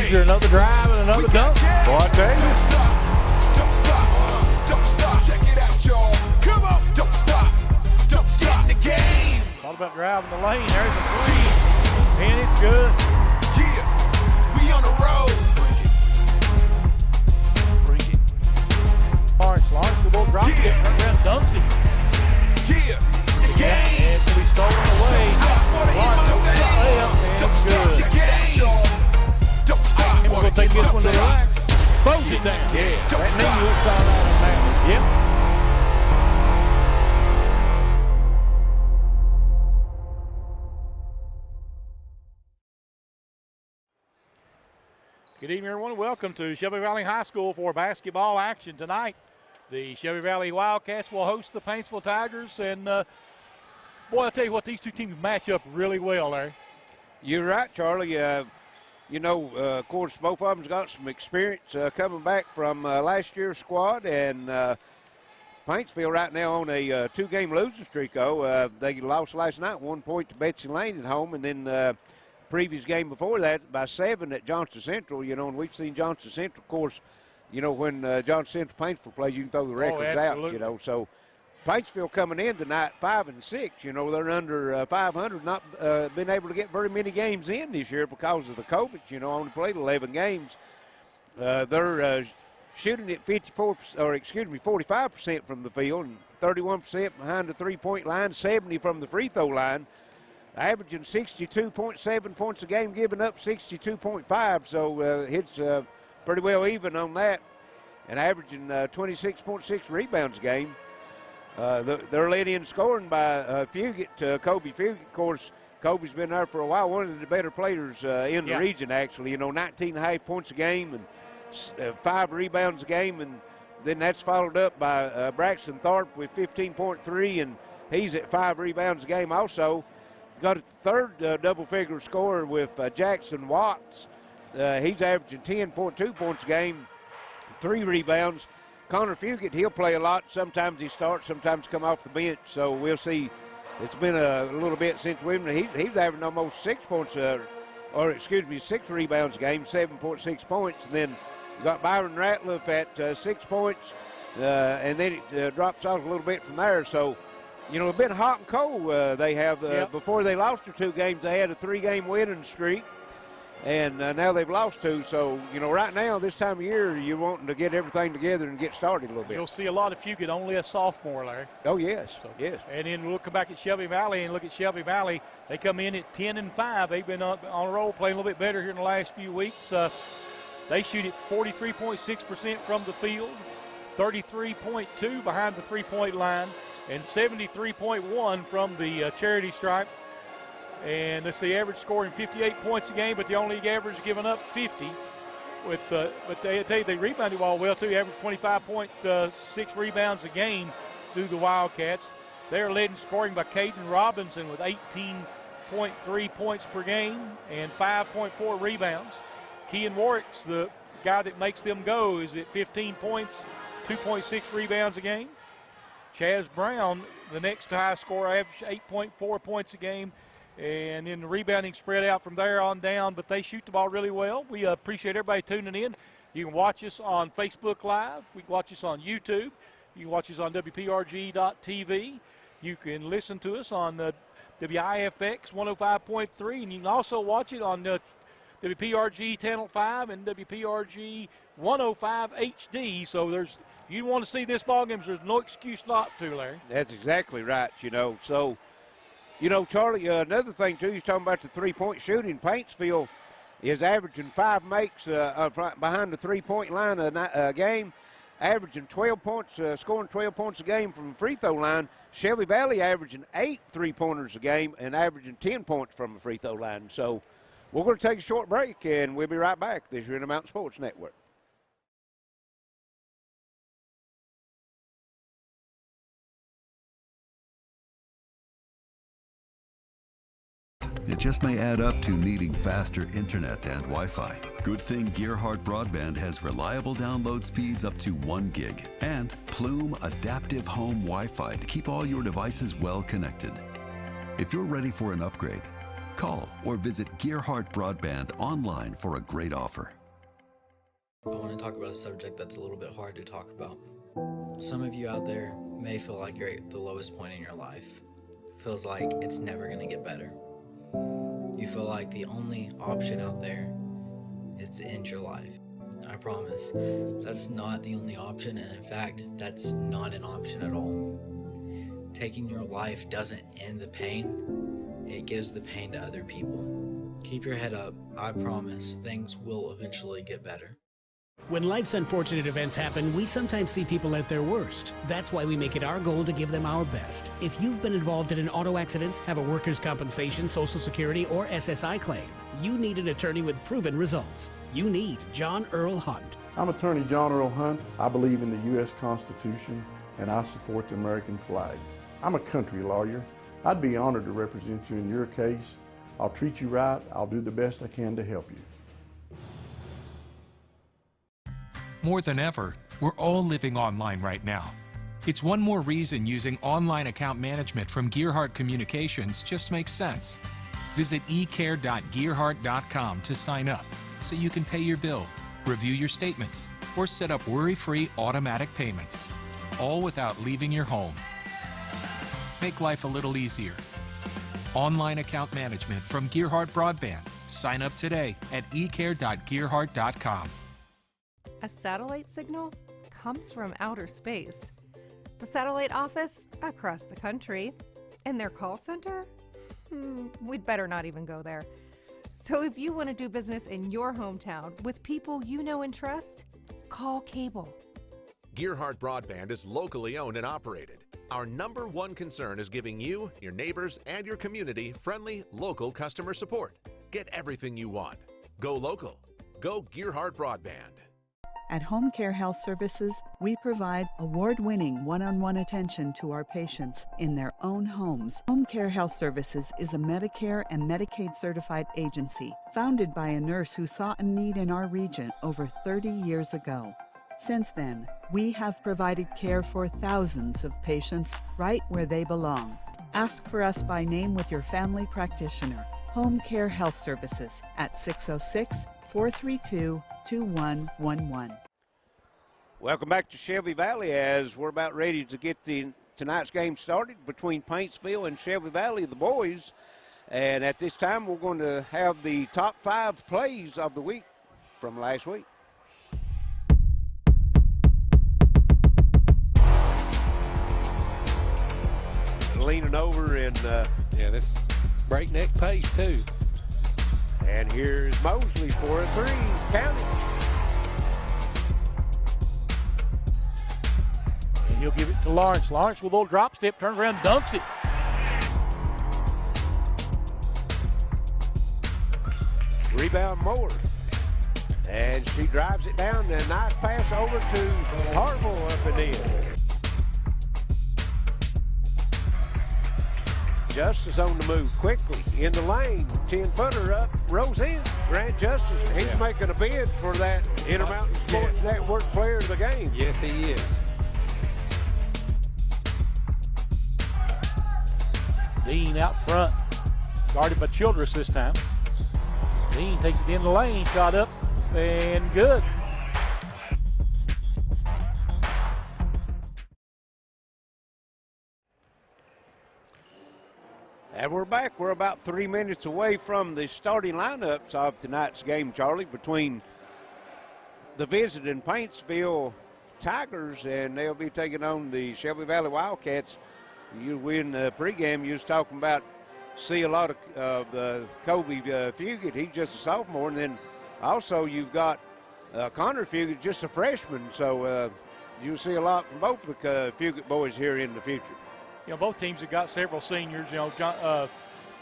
After another drive and another dunk. Boy, I tell you. Don't stop, don't stop, don't stop. Check it out, y'all. Come on, don't stop, don't stop the game. All about driving the lane. There's a three. And it's good. Yeah, we on the road. Bring it. Lawrence the ball drops it. Turns around, dunks it. Yeah, the game. And it's going to be stolen away. Lawrence goes to the layup. And Don't it's stop, good. check it out, y'all. Don't stop. And we're going to take this one to the rack. Throws it down. Yeah, don't That knee stop. looks all right on that. Yep. Good evening, everyone. Welcome to Shelby Valley High School for basketball action tonight. The Shelby Valley Wildcats will host the Paintsville Tigers. And, boy, I'll tell you what, these two teams match up really well, Larry. You're right, Charlie. Of course, both of them's got some experience coming back from last year's squad. And Paintsville right now on a two-game losing streak, though. They lost last night, 1 point to Betsy Lane at home. And then previous game before that by 7 at Johnston Central, and we've seen Johnston Central, of course, when Johnston Central Paintsville plays, you can throw the records out, so Paintsville coming in tonight 5-6, they're under 500, not been able to get very many games in this year because of the COVID, only played 11 games. They're shooting at 45% from the field and 31% behind the three-point line, 70 from the free throw line. Averaging 62.7 points a game, giving up 62.5, so it's pretty well even on that, and averaging 26.6 rebounds a game. They're led in scoring by Fugit, Kobe Fugit. Of course, Kobe's been there for a while, one of the better players in the region, actually. 19.5 points a game and 5 rebounds a game, and then that's followed up by Braxton Tharp with 15.3, and he's at 5 rebounds a game also. Got a third double-figure scorer with Jackson Watts. He's averaging 10.2 points a game, 3 rebounds. Connor Fugit, he'll play a lot. Sometimes he starts, sometimes come off the bench. So we'll see. It's been a little bit since he's averaging almost 6 rebounds a game, 7.6 points. And then you got Byron Ratliff at 6 points, and then it drops off a little bit from there. So, it's been hot and cold. They have, before they lost their 2 games, they had a 3-game winning streak, and now they've lost 2. So, right now, this time of year, you're wanting to get everything together and get started a little bit. You'll see a lot of Fugit, only a sophomore, Larry. Oh, yes, yes. And then we'll come back at Shelby Valley and look at Shelby Valley. They come in at 10-5. They've been on a roll, playing a little bit better here in the last few weeks. They shoot at 43.6% from the field, 33.2 behind the three-point line, and 73.1 from the charity stripe. And let's see, average scoring 58 points a game, but the only average giving up 50. But they tell you they rebounded all well too. Average 25.6 rebounds a game through the Wildcats. They're led in scoring by Caden Robinson with 18.3 points per game and 5.4 rebounds. Kean Warwick's the guy that makes them go, is at 15 points, 2.6 rebounds a game. Chaz Brown, the next high scorer, averaged 8.4 points a game, and then the rebounding spread out from there on down, but they shoot the ball really well. We appreciate everybody tuning in. You can watch us on Facebook Live. You can watch us on YouTube. You can watch us on WPRG.TV. You can listen to us on WIFX 105.3, and you can also watch it on WPRG Channel 5 and WPRG 105 HD. So if you want to see this ball game, there's no excuse not to, Larry. That's exactly right, So, Charlie, another thing, too, he's talking about the three-point shooting. Paintsville is averaging 5 makes behind the three-point line a game, averaging 12 points, scoring 12 points a game from the free throw line. Shelby Valley averaging 8 three-pointers a game and averaging 10 points from the free throw line. So we're going to take a short break, and we'll be right back. This is your Intermountain Sports Network. It just may add up to needing faster internet and Wi-Fi. Good thing Gearhart Broadband has reliable download speeds up to 1 gig and Plume Adaptive Home Wi-Fi to keep all your devices well connected. If you're ready for an upgrade, Call or visit Gearhart Broadband online for a great offer. I want to talk about a subject that's a little bit hard to talk about. Some of you out there may feel like you're at the lowest point in your life. Feels like it's never going to get better. You feel like the only option out there is to end your life. I promise, that's not the only option, and in fact, that's not an option at all. Taking your life doesn't end the pain, it gives the pain to other people. Keep your head up, I promise, things will eventually get better. When life's unfortunate events happen, we sometimes see people at their worst. That's why we make it our goal to give them our best. If you've been involved in an auto accident, have a workers' compensation, Social Security, or SSI claim, you need an attorney with proven results. You need John Earl Hunt. I'm attorney John Earl Hunt. I believe in the U.S. Constitution, and I support the American flag. I'm a country lawyer. I'd be honored to represent you in your case. I'll treat you right. I'll do the best I can to help you. More than ever, we're all living online right now. It's one more reason using online account management from Gearhart Communications just makes sense. Visit ecare.gearhart.com to sign up so you can pay your bill, review your statements, or set up worry-free automatic payments, all without leaving your home. Make life a little easier. Online account management from Gearhart Broadband. Sign up today at ecare.gearhart.com. A satellite signal comes from outer space. The satellite office across the country. And their call center? We'd better not even go there. So if you want to do business in your hometown with people you know and trust, call Cable. Gearhart Broadband is locally owned and operated. Our #1 concern is giving you, your neighbors, and your community friendly, local customer support. Get everything you want. Go local. Go Gearhart Broadband. At Home Care Health Services, we provide award-winning one-on-one attention to our patients in their own homes. Home Care Health Services is a Medicare and Medicaid certified agency founded by a nurse who saw a need in our region over 30 years ago. Since then, we have provided care for thousands of patients right where they belong. Ask for us by name with your family practitioner. Home Care Health Services at 606-432-2111. Welcome back to Shelby Valley as we're about ready to get tonight's game started between Paintsville and Shelby Valley, the boys. And at this time, we're going to have the top 5 plays of the week from last week. Leaning over and this breakneck pace too. And here's Mosley for a 3. Count it. And he'll give it to Lawrence. Lawrence with a little drop step, turns around, dunks it. Rebound Moore. And she drives it down. A nice pass over to Harville up and in. Justice on the move quickly in the lane. 10-footer up, rolls in. Grant Justice, he's making a bid for that Intermountain Sports Network Player of the Game. Yes, he is. Dean out front, guarded by Childress this time. Dean takes it in the lane, shot up, and good. And we're back. We're about 3 minutes away from the starting lineups of tonight's game, Charlie, between the visiting Paintsville Tigers, and they'll be taking on the Shelby Valley Wildcats. You win pregame, you was talking about see a lot of Kobe Fugit. He's just a sophomore, and then also you've got Connor Fugit, just a freshman, so you'll see a lot from both of the Fugit boys here in the future. You know, both teams have got several seniors. You know,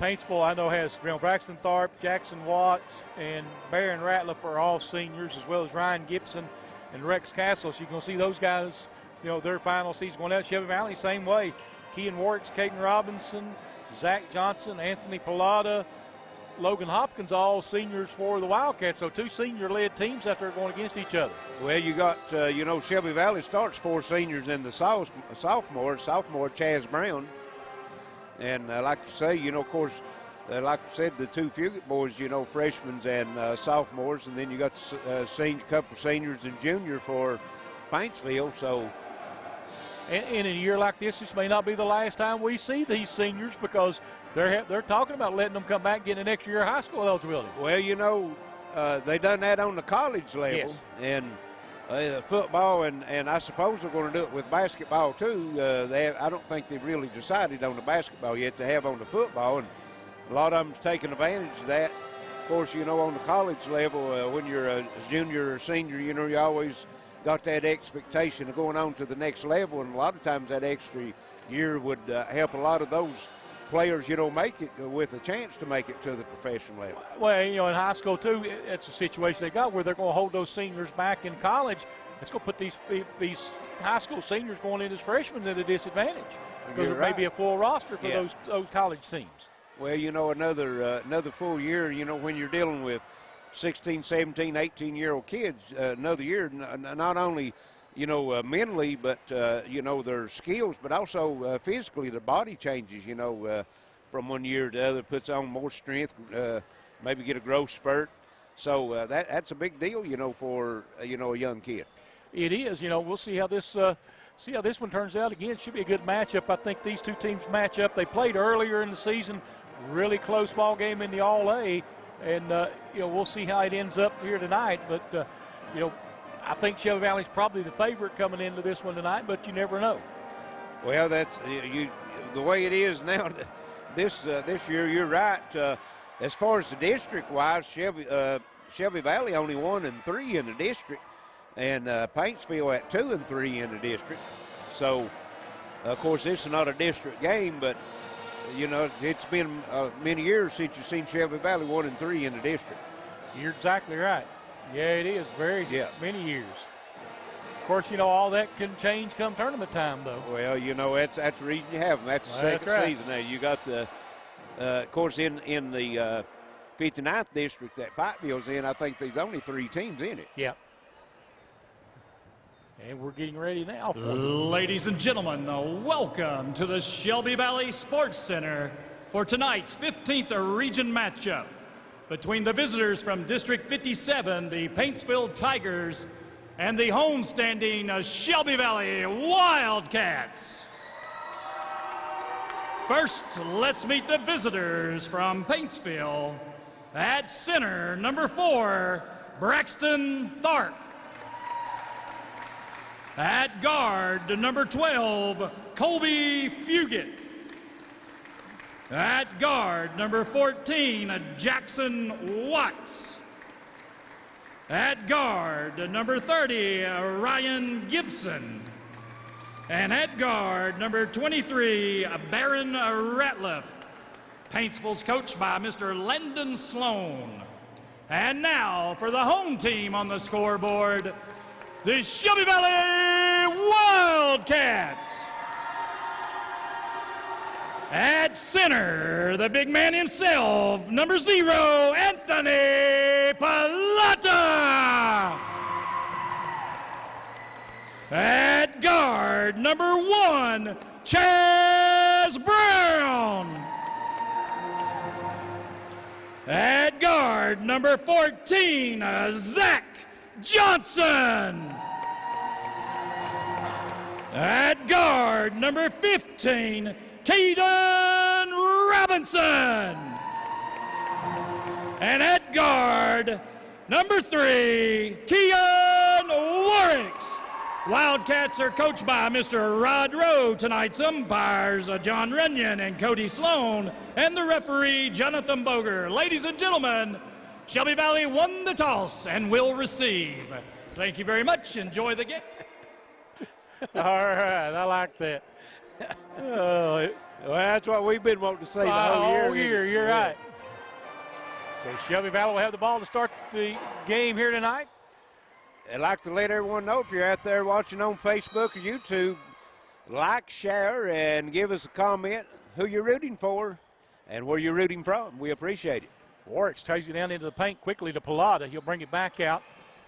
Paintsville, I know, has Braxton Tharp, Jackson Watts, and Barron Ratliff are all seniors, as well as Ryan Gibson and Rex Castle. So you're going to see those guys, you know, their final season going out. Shelby Valley, same way. Kean Warwick's, Caden Robinson, Zach Johnson, Anthony Pilata, Logan Hopkins, all seniors for the Wildcats. So 2 senior-led teams out there going against each other. Well, you got, you know, Shelby Valley starts 4 seniors in the sophomore Chaz Brown. And like you say, you know, of course, like I said, the two Fugate boys, freshmen and sophomores, and then you got a couple seniors and junior for Paintsville. So, and in a year like this may not be the last time we see these seniors, because they're talking about letting them come back and getting an extra year of high school eligibility. Well, they done that on the college level, yes. And football, and I suppose they're going to do it with basketball too. I don't think they've really decided on the basketball yet. They have on the football, and a lot of them's taking advantage of that. Of course, on the college level, when you're a junior or senior, you always got that expectation of going on to the next level, and a lot of times that extra year would help a lot of those players, make it with a chance to make it to the professional level. Well, in high school too, it's a situation they got where they're going to hold those seniors back in college. It's going to put these high school seniors going in as freshmen at a disadvantage, because it may be a full roster for those college teams. Well, another full year, when you're dealing with 16, 17, 18-year-old kids, another year, not only, mentally, but, their skills, but also physically, their body changes, from one year to the other, puts on more strength, maybe get a growth spurt. So that's a big deal, for, a young kid. It is. We'll see how this one turns out. Again, it should be a good matchup. I think these two teams match up. They played earlier in the season, really close ball game in the All-A, and, we'll see how it ends up here tonight. But, I think Shelby Valley's probably the favorite coming into this one tonight, but you never know. Well, that's the way it is now. This year, you're right. As far as the district-wise, Shelby Valley only 1-3 in the district, and Paintsville at 2-3 in the district. So, of course, this is not a district game, but it's been many years since you've seen Shelby Valley 1-3 in the district. You're exactly right. Yeah, it is many years. Of course, all that can change come tournament time, though. Well, that's the reason you have them. That's the second season there. You got the, of course, in the 59th district that Pikeville's in, I think there's only 3 teams in it. Yeah. And we're getting ready now. Ladies and gentlemen, welcome to the Shelby Valley Sports Center for tonight's 15th region matchup between the visitors from District 57, the Paintsville Tigers, and the homestanding Shelby Valley Wildcats. First, let's meet the visitors from Paintsville. At center, number 4, Braxton Tharp. At guard, number 12, Colby Fugate. At guard, number 14, Jackson Watts. At guard, number 30, Ryan Gibson. And at guard, number 23, Baron Ratliff. Paintsville's coached by Mr. Landon Sloan. And now for the home team on the scoreboard, the Shelby Valley Wildcats. At center, the big man himself, number 0, Anthony Palata. At guard, number 1, Chaz Brown. At guard, number 14, Zach Johnson. At guard, number 15, Caden Robinson. And at guard, number 3, Keon Warwicks. Wildcats are coached by Mr. Rod Rowe. Tonight's umpires, John Runyon and Cody Sloan, and the referee, Jonathan Boger. Ladies and gentlemen, Shelby Valley won the toss and will receive. Thank you very much. Enjoy the game. All right, I like that. Well, that's what we've been wanting to say the whole year. You're right. So Shelby Valley will have the ball to start the game here tonight. I'd like to let everyone know, if you're out there watching on Facebook or YouTube, like, share, and give us a comment who you're rooting for and where you're rooting from. We appreciate it. Warwick takes it down into the paint quickly to Palata. He'll bring it back out.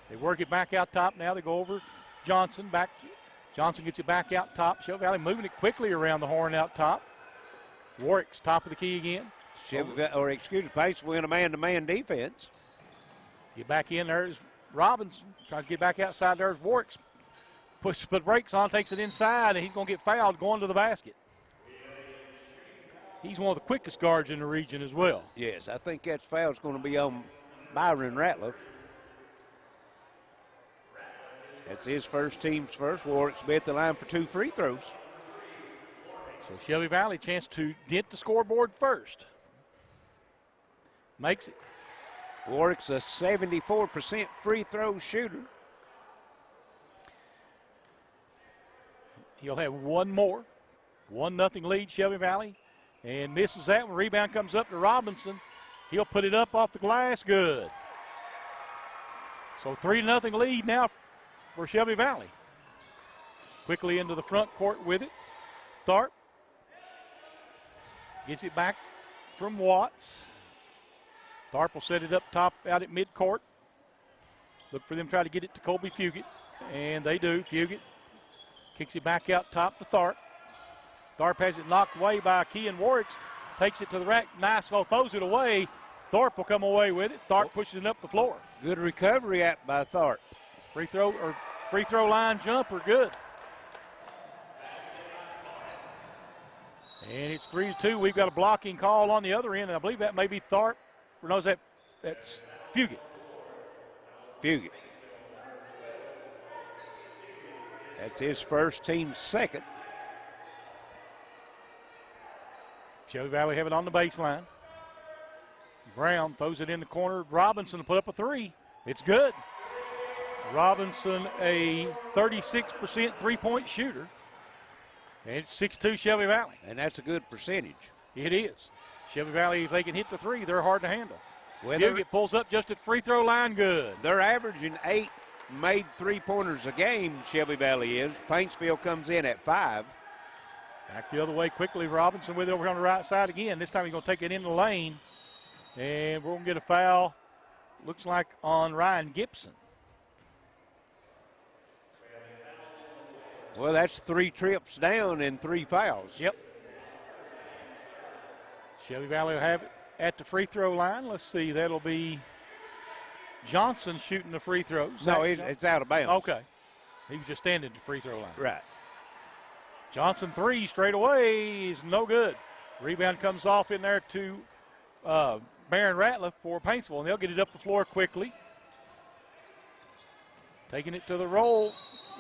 They work it back out top now. They go over Johnson. Johnson gets it back out top. Shelby Valley moving it quickly around the horn out top. Warwick's top of the key again. Paintsville in a man-to-man defense. Get back in. There's Robinson. Tries to get back outside. There's Warwick's. Puts the brakes on, takes it inside, and he's going to get fouled going to the basket. He's one of the quickest guards in the region as well. Yes, I think that foul's going to be on Byron Ratliff. That's his first, team's first. Warwick's be at the line for 2 free throws. So Shelby Valley chance to dent the scoreboard first. Makes it. Warwick's a 74% free throw shooter. He'll have one more. 1-0 lead, Shelby Valley. And misses that one. Rebound comes up to Robinson. He'll put it up off the glass. Good. So 3-0 lead now for Shelby Valley. Quickly into the front court with it. Tharp gets it back from Watts. Tharp will set it up top out at midcourt. Look for them to try to get it to Colby Fugit. And they do. Fugit kicks it back out top to Tharp. Tharp has it knocked away by Kean Warwicks. Takes it to the rack. Nice goal. Throws it away. Tharp will come away with it. Tharp pushes it up the floor. Good recovery by Tharp. Free throw line jumper. Good. And it's 3-2. We've got a blocking call on the other end, and I believe that may be Tharp. Or no, that's Fugit. Fugit. That's his first, team's second. Shelby Valley have it on the baseline. Brown throws it in the corner. Robinson to put up a 3. It's good. Robinson, a 36% three-point shooter. And it's 6-2 Shelby Valley. And that's a good percentage. It is. Shelby Valley, if they can hit the 3, they're hard to handle. Fugit pulls up just at free throw line. Good. They're averaging 8 made three-pointers a game, Shelby Valley is. Paintsville comes in at 5. Back the other way quickly. Robinson with it over on the right side again. This time he's going to take it in the lane. And we're going to get a foul, looks like on Ryan Gibson. Well, that's 3 trips down and 3 fouls. Yep. Shelby Valley will have it at the free throw line. Let's see, that'll be Johnson shooting the free throws. No, it's out of bounds. Okay. He was just standing at the free throw line. Right. Johnson 3 straight away is no good. Rebound comes off in there to Barron Ratliff for Paintsville, and they'll get it up the floor quickly. Taking it to the roll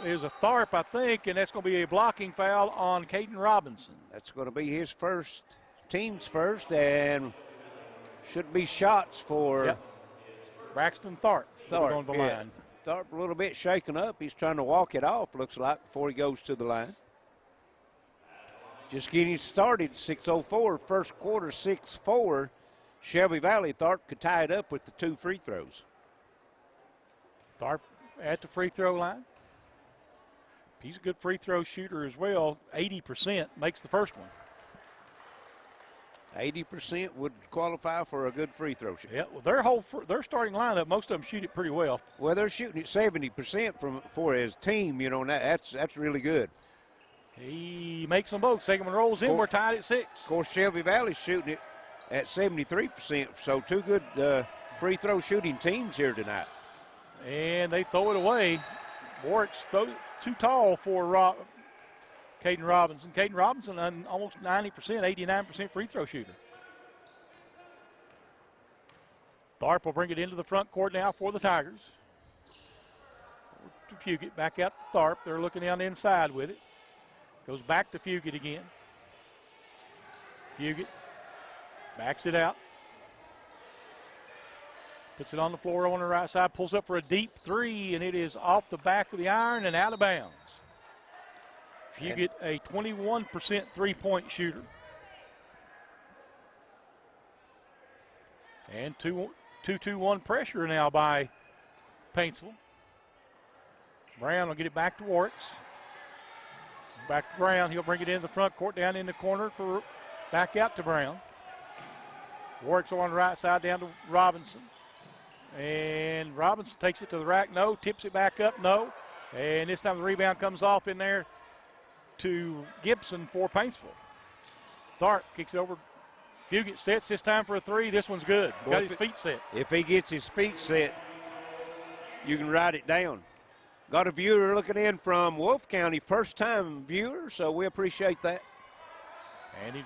is a Tharp, I think, and that's going to be a blocking foul on Caden Robinson. That's going to be his first, team's first, and should be shots for Braxton Tharp. On the line. Tharp a little bit shaken up. He's trying to walk it off, looks like, before he goes to the line. Just getting started, 6:04, first quarter, 6-4. Shelby Valley. Tharp could tie it up with the 2 free throws. Tharp at the free throw line. He's a good free throw shooter as well. 80% makes the first one. 80% would qualify for a good free throw shot. Yeah, well, their starting lineup, most of them shoot it pretty well. Well, they're shooting it 70% for his team. You know, and that's really good. He makes them both. Second one rolls in. We're tied at 6. Of course, Shelby Valley's shooting it at 73%. So 2 good free throw shooting teams here tonight. And they throw it away. Warwick's too tall for Caden Robinson. Caden Robinson, almost 90%, 89% free throw shooter. Tharp will bring it into the front court now for the Tigers. To Fugit, back out to Tharp. They're looking down the inside with it. Goes back to Fugit again. Fugit backs it out. Puts it on the floor on the right side, pulls up for a deep 3, and it is off the back of the iron and out of bounds. Fugit, a 21% three-point shooter. And 2-2-1 pressure now by Paintsville. Brown will get it back to Warwicks. Back to Brown. He'll bring it in the front court, down in the corner, back out to Brown. Warwicks on the right side, down to Robinson. And Robinson takes it to the rack, no. Tips it back up, no. And this time the rebound comes off in there to Gibson for Paintsville. Tharp kicks it over. Fugit sets this time for a three. This one's good. Got his feet set. If he gets his feet set, you can write it down. Got a viewer looking in from Wolf County, first-time viewer, so we appreciate that. And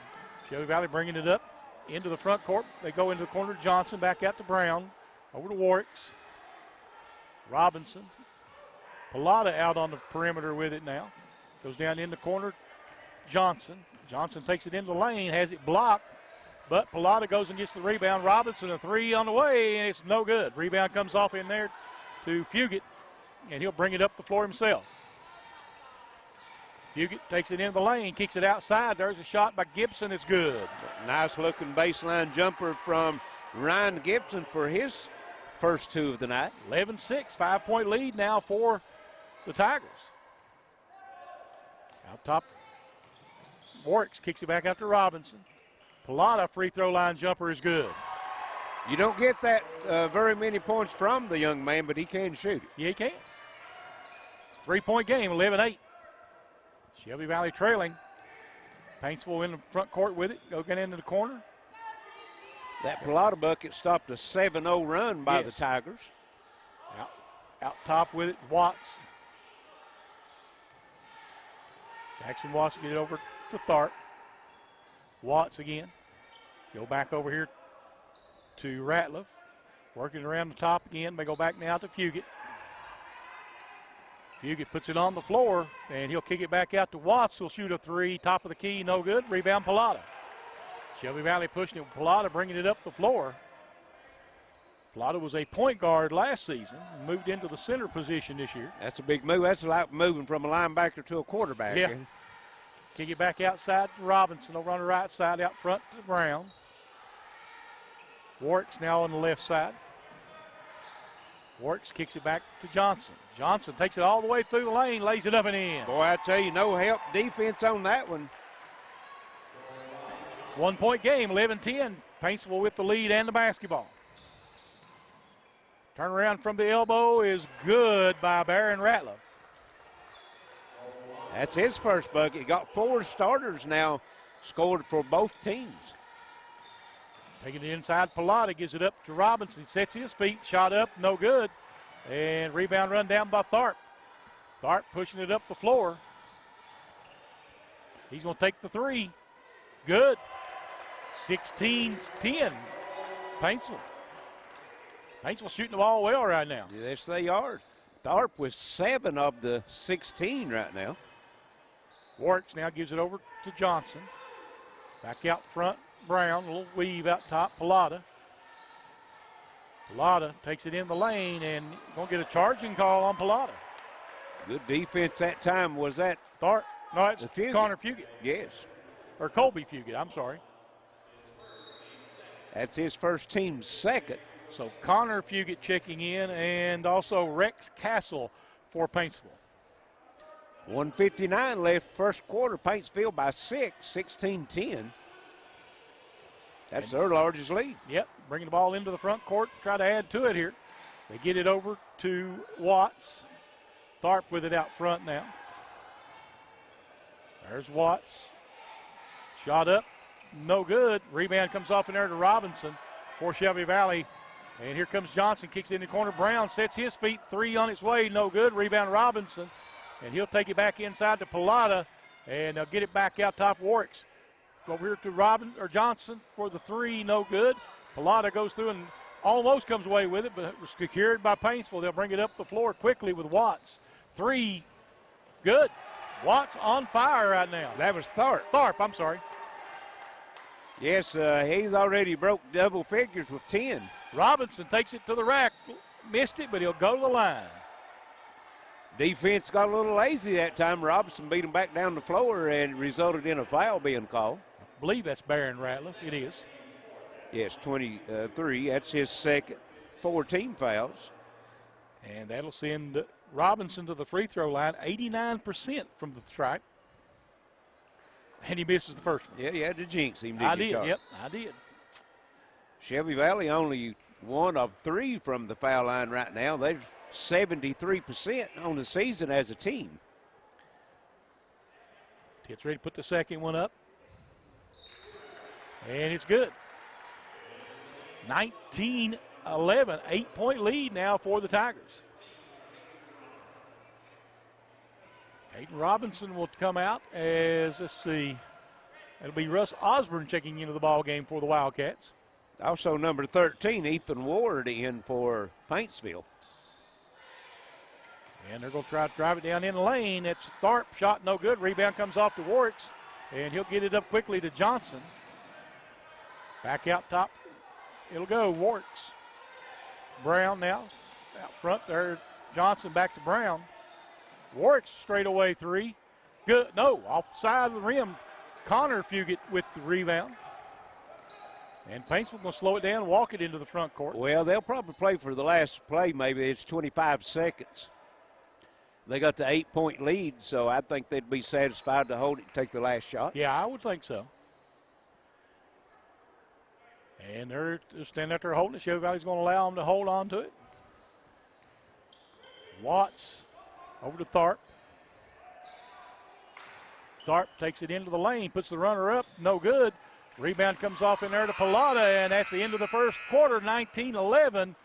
Shelby Valley bringing it up into the front court. They go into the corner to Johnson, back out to Brown, over to Warwicks. Robinson. Pilata out on the perimeter with it now. Goes down in the corner. Johnson. Johnson takes it into the lane, has it blocked, but Pilata goes and gets the rebound. Robinson, a three on the way, and it's no good. Rebound comes off in there to Fugit, and he'll bring it up the floor himself. Fugit takes it into the lane, kicks it outside. There's a shot by Gibson. It's good. Nice looking baseline jumper from Ryan Gibson for his first two of the night. 11-6, 5-point lead now for the Tigers. Out top, Warwicks kicks it back out to Robinson. Pilata free throw line jumper is good. You don't get that very many points from the young man, but he can shoot it. Yeah, he can. It's a three-point game, 11-8. Shelby Valley trailing. Paintsville in the front court with it. Go get into the corner. That Pilata bucket stopped a 7-0 run by the Tigers. Out top with it, Watts. Jackson Watts get it over to Tharp. Watts again. Go back over here to Ratliff. Working around the top again. They go back now to Fugit. Fugit puts it on the floor, and he'll kick it back out to Watts. He'll shoot a three. Top of the key, no good. Rebound, Pilata. Shelby Valley pushing it with Pilata, bringing it up the floor. Pilata was a point guard last season and moved into the center position this year. That's a big move. That's like moving from a linebacker to a quarterback. Yeah. Kick it back outside to Robinson over on the right side, out front to Brown. Warwicks now on the left side. Warwicks kicks it back to Johnson. Johnson takes it all the way through the lane, lays it up and in. Boy, I tell you, no help defense on that one. 1 point game, 11-10. Paintsville with the lead and the basketball. Turnaround from the elbow is good by Barron Ratliff. That's his first bucket. Got 4 starters now scored for both teams. Taking it inside, Pilata gives it up to Robinson. Sets his feet, shot up, no good. And rebound run down by Tharp. Tharp pushing it up the floor. He's going to take the three. Good. 16-10, Paintsville. Paintsville shooting the ball well right now. Yes, they are. Tharp with 7 of the 16 right now. Warwicks now gives it over to Johnson. Back out front, Brown. A little weave out top, Pilata. Pilata takes it in the lane and going to get a charging call on Pilata. Good defense that time. Was that Tharp? No, it's Fugit. Connor Fugit. Yes. Or Colby Fugit, I'm sorry. That's his first team's second. So Connor Fugit checking in, and also Rex Castle for Paintsville. 1:59 left first quarter. Paintsville by 6, 16-10. That's their largest lead. Yep, bringing the ball into the front court, try to add to it here. They get it over to Watts. Tharp with it out front now. There's Watts. Shot up, no good. Rebound comes off in there to Robinson for Shelby Valley. And here comes Johnson, kicks it in the corner. Brown sets his feet, three on its way, no good. Rebound Robinson. And he'll take it back inside to Pilata, and they'll get it back out top Warwicks. Over here to Johnson for the three, no good. Pilata goes through and almost comes away with it, but it was secured by Paintsville. They'll bring it up the floor quickly with Watts. Three, good. Watts on fire right now. That was Tharp. Tharp, I'm sorry. Yes, he's already broke double figures with 10. Robinson takes it to the rack. Missed it, but he'll go to the line. Defense got a little lazy that time. Robinson beat him back down the floor and resulted in a foul being called. I believe that's Barron Ratliff. It is. Yes, 23. That's his second. 4 team fouls. And that'll send Robinson to the free throw line, 89% from the stripe. And he misses the first one. Yeah, you had to jinx him, I did, yep, I did. Shelby Valley only 1 of 3 from the foul line right now. They're 73% on the season as a team. Gets ready to put the second one up. And it's good. 19-11, 8-point lead now for the Tigers. Caden Robinson will come out as, let's see, it'll be Russ Osborne checking into the ball game for the Wildcats. Also number 13, Ethan Ward, in for Paintsville. And they're going to try to drive it down in the lane. It's Tharp, shot no good. Rebound comes off to Warwicks, and he'll get it up quickly to Johnson. Back out top, it'll go. Warwicks. Brown now out front there. Johnson back to Brown. Warwicks straight away three. Good. No, off the side of the rim. Connor Fugit with the rebound. And Paintsville going to slow it down, walk it into the front court. Well, they'll probably play for the last play, maybe. It's 25 seconds. They got the 8-point lead, so I think they'd be satisfied to hold it and take the last shot. Yeah, I would think so. And they're standing out there holding it. Shelby Valley's going to allow them to hold on to it. Watts over to Tharp. Tharp takes it into the lane, puts the runner up, no good. Rebound comes off in there to Pilata, and that's the end of the first quarter, 19-11.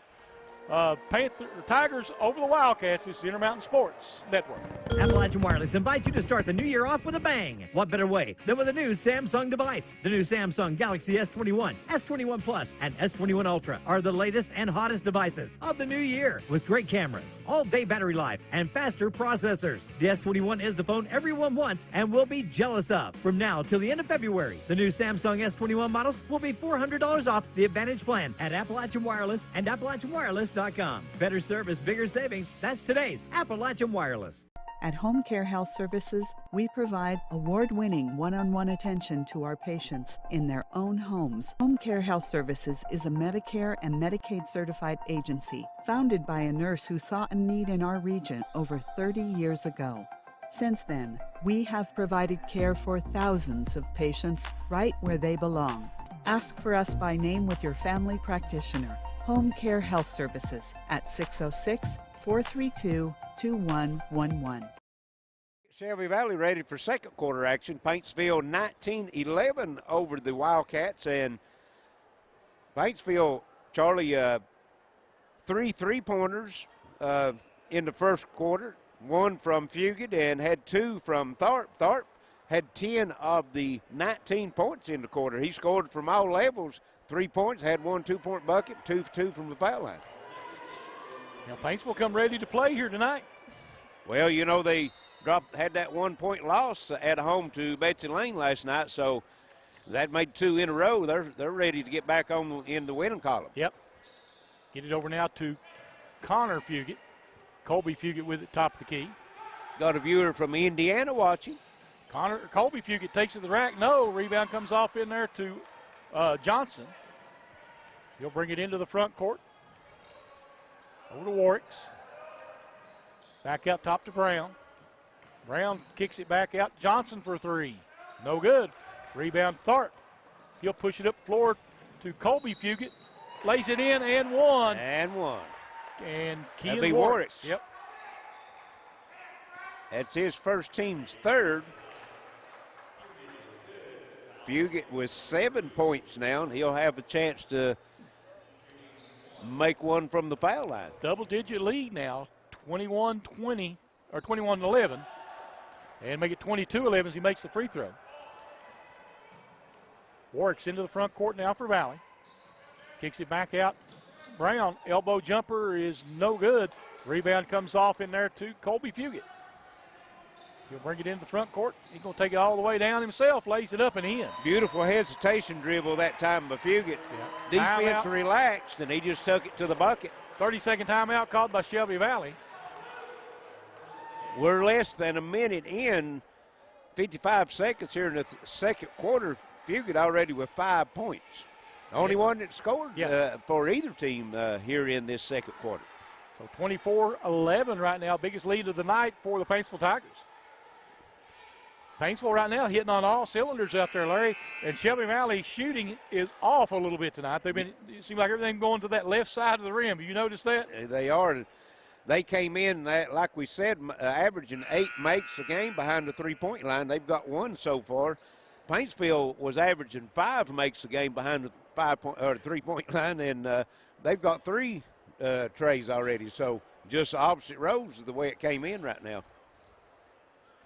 Tigers over the Wildcats. It's the Intermountain Sports Network. Appalachian Wireless invites you to start the new year off with a bang. What better way than with a new Samsung device? The new Samsung Galaxy S21, S21 Plus, and S21 Ultra are the latest and hottest devices of the new year with great cameras, all-day battery life, and faster processors. The S21 is the phone everyone wants and will be jealous of. From now till the end of February, the new Samsung S21 models will be $400 off the Advantage plan at Appalachian Wireless and AppalachianWireless.com. Better service, bigger savings. That's today's Appalachian Wireless. At Home Care Health Services, we provide award-winning one-on-one attention to our patients in their own homes. Home Care Health Services is a Medicare and Medicaid certified agency founded by a nurse who saw a need in our region over 30 years ago. Since then, we have provided care for thousands of patients right where they belong. Ask for us by name with your family practitioner. Home Care Health Services at 606-432-2111. Shelby Valley ready for second quarter action. Paintsville 19-11 over the Wildcats. And Paintsville, Charlie, 3 3-pointers in the first quarter. 1 from Fugit and had 2 from Tharp. Tharp had 10 of the 19 points in the quarter. He scored from all levels. 3 points, had 1 2-point bucket, 2 for 2 from the foul line. Now, Paintsville come ready to play here tonight. Well, you know, they had that 1-point loss at home to Betsy Lane last night, so that made 2 in a row. They're ready to get back on in the winning column. Yep. Get it over now to Connor Fugit. Colby Fugit with it, top of the key. Got a viewer from Indiana watching. Colby Fugit takes it to the rack. No, rebound comes off in there to Johnson. He'll bring it into the front court. Over to Warwicks. Back out top to Brown. Brown kicks it back out. Johnson for 3. No good. Rebound Tharp. He'll push it up floor to Colby Fugit. Lays it in and 1. And 1. And That'd Kean be Warwicks. Warwicks. Yep. That's his first team's third. Fugit with 7 points now, and he'll have a chance to make one from the foul line. Double-digit lead now, 21-20, or 21-11, and make it 22-11 as he makes the free throw. Warwick's into the front court now for Valley. Kicks it back out. Brown, elbow jumper is no good. Rebound comes off in there to Colby Fugit. He'll bring it into the front court. He's going to take it all the way down himself, lays it up and in. Beautiful hesitation dribble that time by Fugit. Yeah. Defense relaxed, and he just took it to the bucket. 30-second timeout called by Shelby Valley. We're less than a minute in, 55 seconds here in the second quarter. Fugit already with 5 points. Only one that scored for either team here in this second quarter. So 24-11 right now, biggest lead of the night for the Paintsville Tigers. Paintsville right now hitting on all cylinders out there, Larry. And Shelby Valley shooting is off a little bit tonight. It seems like everything going to that left side of the rim. Have you noticed that? They are. They came in, like we said, averaging 8 makes a game behind the three-point line. They've got 1 so far. Paintsville was averaging 5 makes a game behind the 3-point line, and they've got 3 trays already. So just opposite rows of the way it came in right now.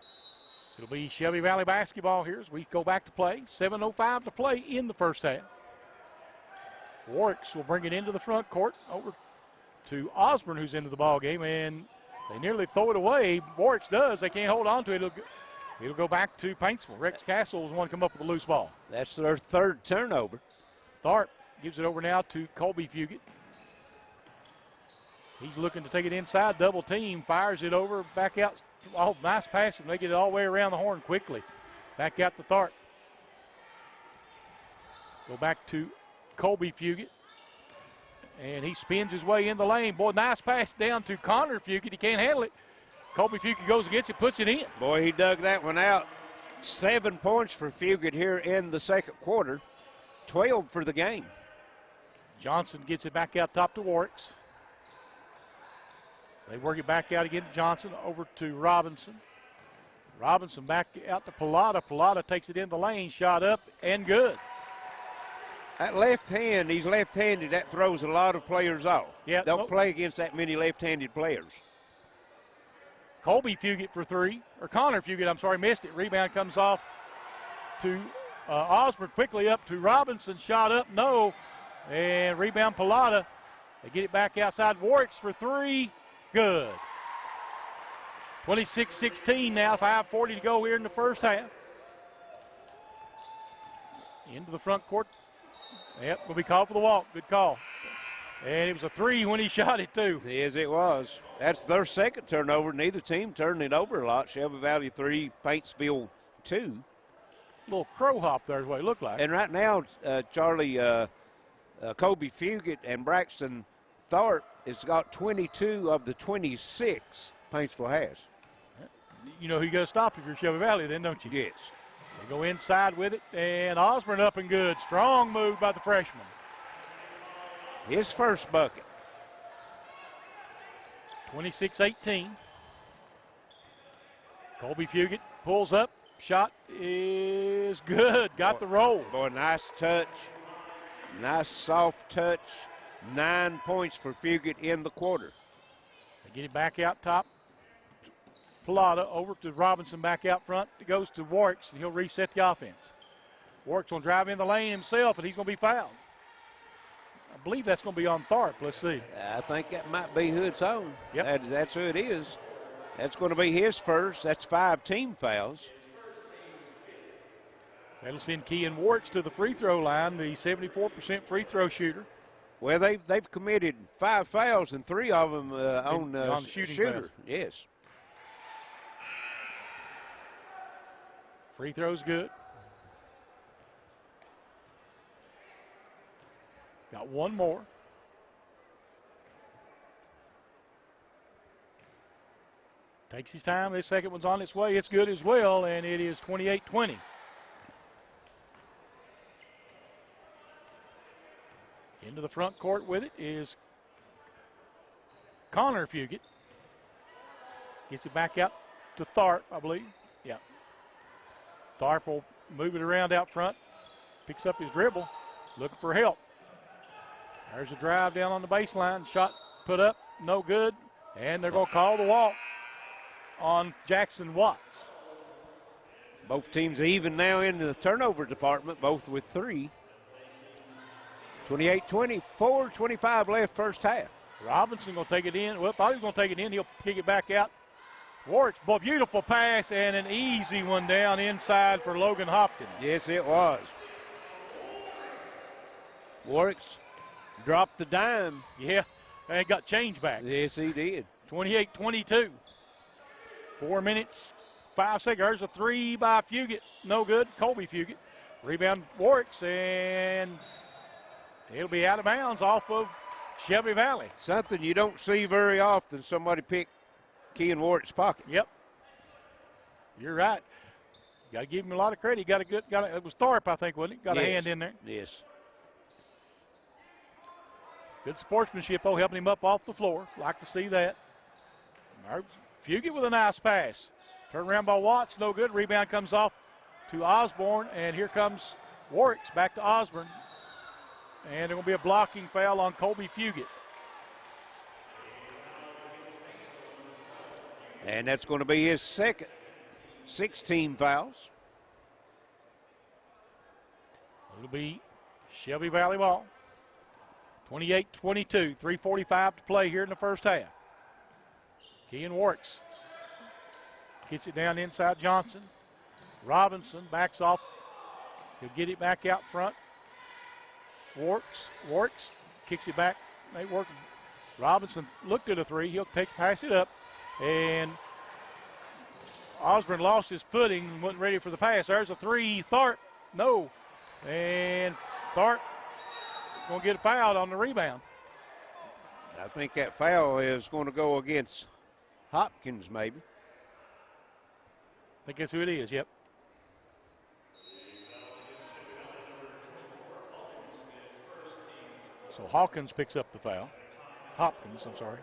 So it'll be Shelby Valley basketball here as we go back to play. 7:05 to play in the first half. Warwicks will bring it into the front court over to Osborne, who's into the ball game, and they nearly throw it away. Warwicks does. They can't hold on to it. It'll go back to Paintsville. Rex Castle is the one to come up with a loose ball. That's their 3rd turnover. Tharp gives it over now to Colby Fugit. He's looking to take it inside, double team, fires it over, back out. Oh, nice pass, and they get it all the way around the horn quickly. Back out to Tharp. Go back to Colby Fugit. And he spins his way in the lane. Boy, nice pass down to Connor Fugit. He can't handle it. Colby Fugit goes against it, puts it in. Boy, he dug that one out. 7 points for Fugit here in the second quarter. 12 for the game. Johnson gets it back out top to Warwicks. They work it back out again to Johnson, over to Robinson. Robinson back out to Pilata. Pilata takes it in the lane, shot up and good. That left hand, he's left-handed, that throws a lot of players off. Yeah, Don't play against that many left-handed players. Colby Fugit for 3, or Connor Fugit, I'm sorry, missed it. Rebound comes off to Osborne, quickly up to Robinson, shot up, no. And rebound Pilata. They get it back outside Warwicks for 3, good. 26-16 now, 5:40 to go here in the first half. Into the front court. Yep, will be called for the walk. Good call. And it was a 3 when he shot it, too. Yes, it was. That's their second turnover. Neither team turned it over a lot. Shelby Valley 3, Paintsville 2. Little crow hop there is what it looked like. And right now, Charlie, Colby Fugit and Braxton Tharp has got 22 of the 26 Paintsville has. You know who you got to stop if you're Shelby Valley then, don't you? Yes. They go inside with it, and Osborne up and good. Strong move by the freshman. His first bucket. 26-18. Colby Fugit pulls up. Shot is good. Got the roll. Boy, nice touch. Nice soft touch. 9 points for Fugit in the quarter. They get it back out top. Pilata over to Robinson back out front. It goes to Warwicks, and he'll reset the offense. Warwicks will drive in the lane himself, and he's going to be fouled. I believe that's going to be on Tharp. Let's see. I think that might be who it's on. Yep. That's who it is. That's going to be his first. That's 5 team fouls. That'll send Kean Warwicks to the free throw line, the 74% free throw shooter. Well, they've committed 5 fouls, and 3 of them on the shooter. Fouls. Yes. Free throw's good. Got one more. Takes his time. This second one's on its way. It's good as well, and it is 28-20. Into the front court with it is Connor Fugit. Gets it back out to Tharp, I believe. Yeah. Tharp will move it around out front. Picks up his dribble. Looking for help. There's a drive down on the baseline. Shot put up. No good. And they're going to call the walk on Jackson Watts. Both teams even now in the turnover department, both with 3. 28-20, 4:25 left first half. Robinson going to take it in. Well, thought he was going to take it in. He'll kick it back out. Warwicks, boy, beautiful pass and an easy one down inside for Logan Hopkins. Yes, it was. Warwicks dropped the dime. Yeah, and got change back. Yes, he did. 28-22. 4 minutes, 5 seconds. There's a 3 by Fugit. No good. Colby Fugit. Rebound Warwicks, and it'll be out of bounds off of Shelby Valley. Something you don't see very often, somebody pick Kean Warwick's pocket. Yep. You're right. Got to give him a lot of credit. It was Tharp, I think, wasn't it? Got a hand in there. Yes. Good sportsmanship, helping him up off the floor. Like to see that. Fugit with a nice pass. Turn around by Watts, no good. Rebound comes off to Osborne, and here comes Warwick's back to Osborne. And there will be a blocking foul on Colby Fugit. And that's going to be his second 16 fouls. It'll be Shelby Valley ball. 28-22, 3:45 to play here in the first half. Kean Warks gets it down inside Johnson. Robinson backs off. He'll get it back out front. Warks kicks it back. Ain't working. Robinson looked at a three. He'll pass it up. And Osborne lost his footing and wasn't ready for the pass. There's a three. Tharp, no. And Tharp going to get a foul on the rebound. I think that foul is going to go against Hopkins, maybe. I think that's who it is, yep. So Hawkins picks up the foul. Hopkins, I'm sorry.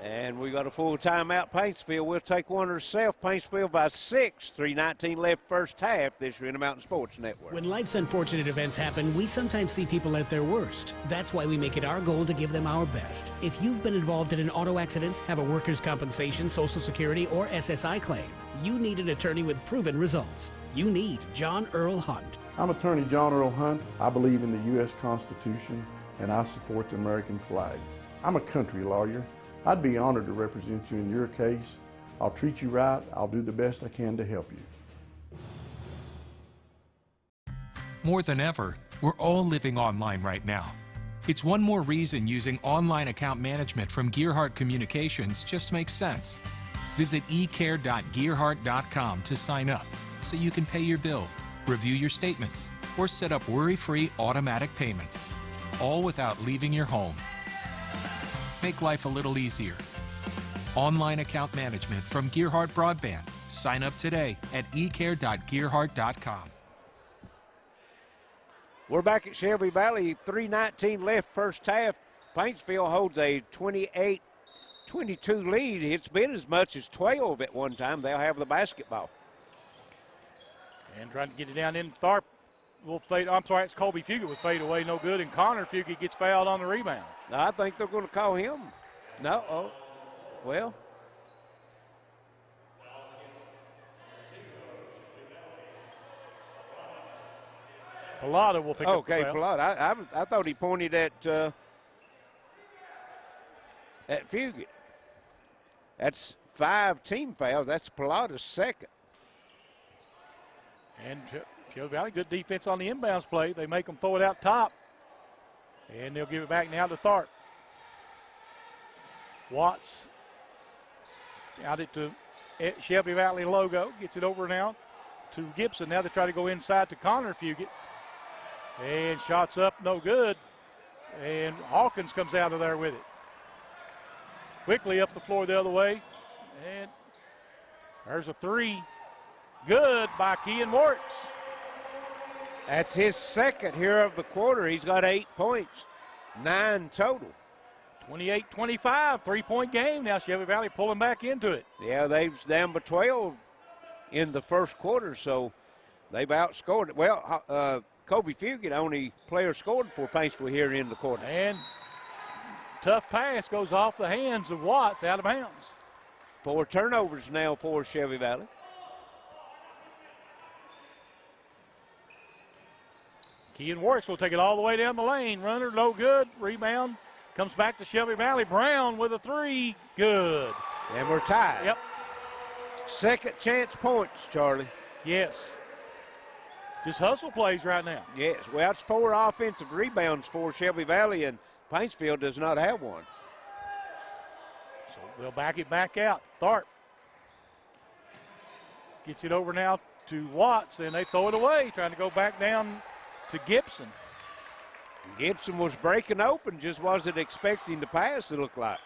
And we got a full timeout. Paintsville will take one herself. Paintsville by 6. 3:19 left first half. This year in the Mountain Sports Network. When life's unfortunate events happen, we sometimes see people at their worst. That's why we make it our goal to give them our best. If you've been involved in an auto accident, have a workers' compensation, Social Security, or SSI claim, you need an attorney with proven results. You need John Earl Hunt. I'm attorney John Earl Hunt. I believe in the U.S. Constitution, and I support the American flag. I'm a country lawyer. I'd be honored to represent you in your case. I'll treat you right. I'll do the best I can to help you. More than ever, we're all living online right now. It's one more reason using online account management from Gearhart Communications just makes sense. Visit ecare.gearhart.com to sign up so you can pay your bill, review your statements, or set up worry-free automatic payments, all without leaving your home. Make life a little easier. Online account management from Gearhart Broadband. Sign up today at ecare.gearhart.com. We're back at Shelby Valley. 3:19 left first half. Paintsville holds a 28-22 lead. It's been as much as 12 at one time. They'll have the basketball. And trying to get it down in. Tharp will fade. I'm sorry, it's Colby Fugit with fade away, no good. And Connor Fugit gets fouled on the rebound. I think they're going to call him. No, oh, well. Pilata will pick up the foul. Okay, Pilata. I thought he pointed at Fugit. That's 5 team fouls. That's Pilata's second. And Shelby Valley, good defense on the inbounds play. They make them throw it out top. And they'll give it back now to Tharp. Watts out it to Shelby Valley logo. Gets it over now to Gibson. Now they try to go inside to Connor Fugit. And shots up, no good. And Hawkins comes out of there with it. Quickly up the floor the other way. And there's a three. Good by Kean Warks. That's his second here of the quarter. He's got 8 points, 9 total. 28-25, 3-point game. Now Shelby Valley pulling back into it. Yeah, they've down by 12 in the first quarter, so they've outscored it. Well, Colby Fugit, only player scored for Paintsville here in the quarter. And tough pass goes off the hands of Watts out of bounds. 4 turnovers now for Shelby Valley. Kean Warks will take it all the way down the lane. Runner, no good. Rebound comes back to Shelby Valley. Brown with a three. Good. And we're tied. Yep. Second chance points, Charlie. Yes. Just hustle plays right now. Yes. Well, it's 4 offensive rebounds for Shelby Valley, and Paintsville does not have one. So they'll back it back out. Tharp gets it over now to Watts, and they throw it away, trying to go back down to Gibson. Gibson was breaking open, just wasn't expecting to pass, it looked like.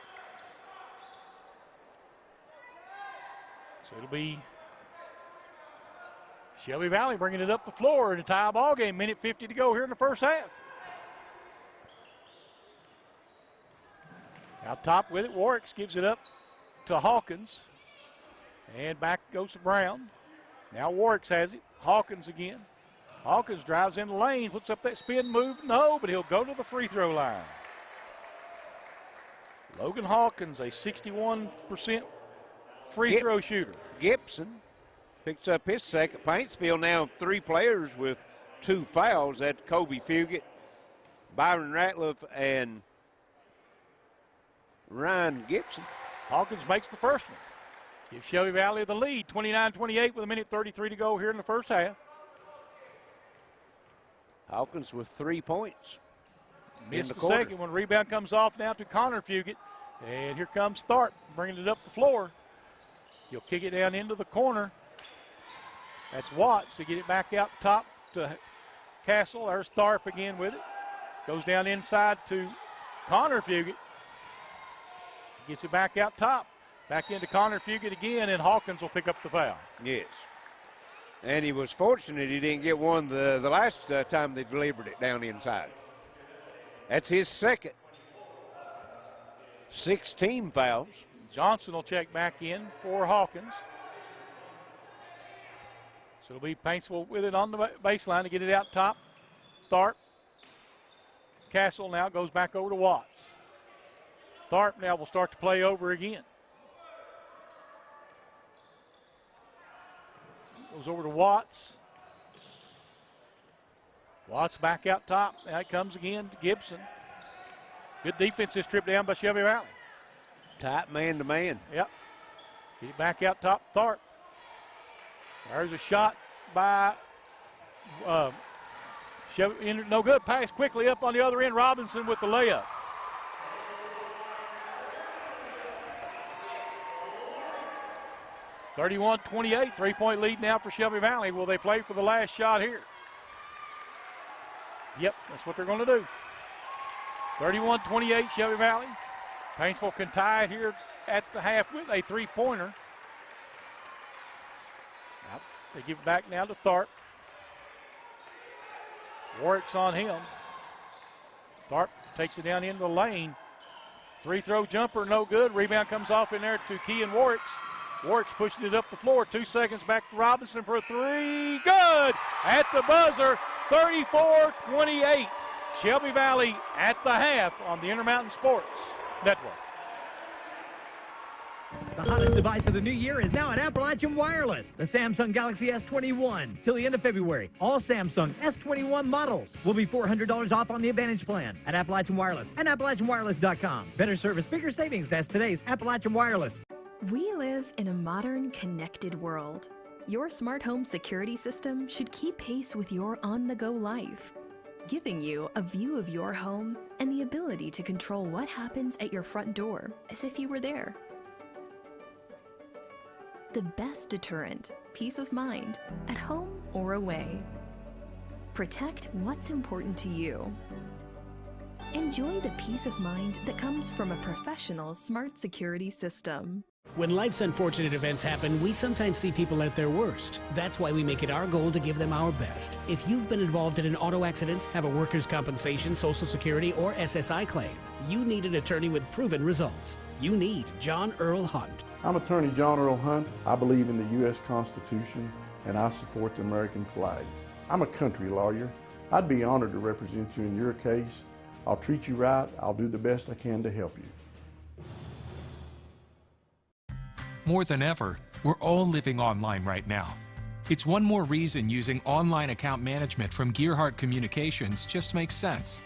So it'll be Shelby Valley bringing it up the floor in a tie ball game. Minute 50 to go here in the first half. Out top with it, Warwick gives it up to Hawkins. And back goes to Brown. Now Warwick's has it. Hawkins again. Hawkins drives in the lane, puts up that spin move. No, but he'll go to the free throw line. Logan Hawkins, a 61% free throw shooter. Gibson picks up his second. Paintsville now 3 players with 2 fouls. That's Kobe Fugit, Byron Ratliff, and Ryan Gibson. Hawkins makes the first one. Gives Shelby Valley the lead, 29-28 with 1:33 to go here in the first half. Hawkins with 3 points. Missed the second one. Rebound comes off now to Connor Fugit. And here comes Tharp bringing it up the floor. He'll kick it down into the corner. That's Watts to get it back out top to Castle. There's Tharp again with it. Goes down inside to Connor Fugit. Gets it back out top. Back into Connor Fugit again, and Hawkins will pick up the foul. Yes. And he was fortunate he didn't get one the last time they delivered it down inside. That's his second. 16 fouls. Johnson will check back in for Hawkins. So it'll be Paintsville with it on the baseline to get it out top. Tharp. Castle now goes back over to Watts. Tharp now will start to play over again. Goes over to Watts. Watts back out top. Now it comes again to Gibson. Good defensive strip down by Shelby Valley. Tight man-to-man. Yep. Get it back out top, Tharp. There's a shot by Shelby. No good. Pass quickly up on the other end. Robinson with the layup. (31-28), 3-point lead now for Shelby Valley. Will they play for the last shot here? Yep, that's what they're going to do. 31-28, Shelby Valley. Paintsville can tie it here at the half with a 3-pointer. Now, they give it back now to Tharp. Warwick's on him. Tharp takes it down into the lane. 3-throw jumper, no good. Rebound comes off in there to Kean Warwick's. Warwick's pushing it up the floor. 2 seconds back to Robinson for a 3. Good! At the buzzer, 34-28. Shelby Valley at the half on the Intermountain Sports Network. The hottest device of the new year is now at Appalachian Wireless. The Samsung Galaxy S21. Till the end of February, all Samsung S21 models will be $400 off on the Advantage plan at Appalachian Wireless and AppalachianWireless.com. Better service, bigger savings. That's today's Appalachian Wireless. We live in a modern, connected world. Your smart home security system should keep pace with your on-the-go life, giving you a view of your home and the ability to control what happens at your front door as if you were there. The best deterrent, peace of mind, at home or away. Protect what's important to you. Enjoy the peace of mind that comes from a professional smart security system. When life's unfortunate events happen, we sometimes see people at their worst. That's why we make it our goal to give them our best. If you've been involved in an auto accident, have a workers' compensation, Social Security, or SSI claim, you need an attorney with proven results. You need John Earl Hunt. I'm attorney John Earl Hunt. I believe in the U.S. Constitution, and I support the American flag. I'm a country lawyer. I'd be honored to represent you in your case. I'll treat you right. I'll do the best I can to help you. More than ever, we're all living online right now. It's one more reason using online account management from Gearhart Communications just makes sense.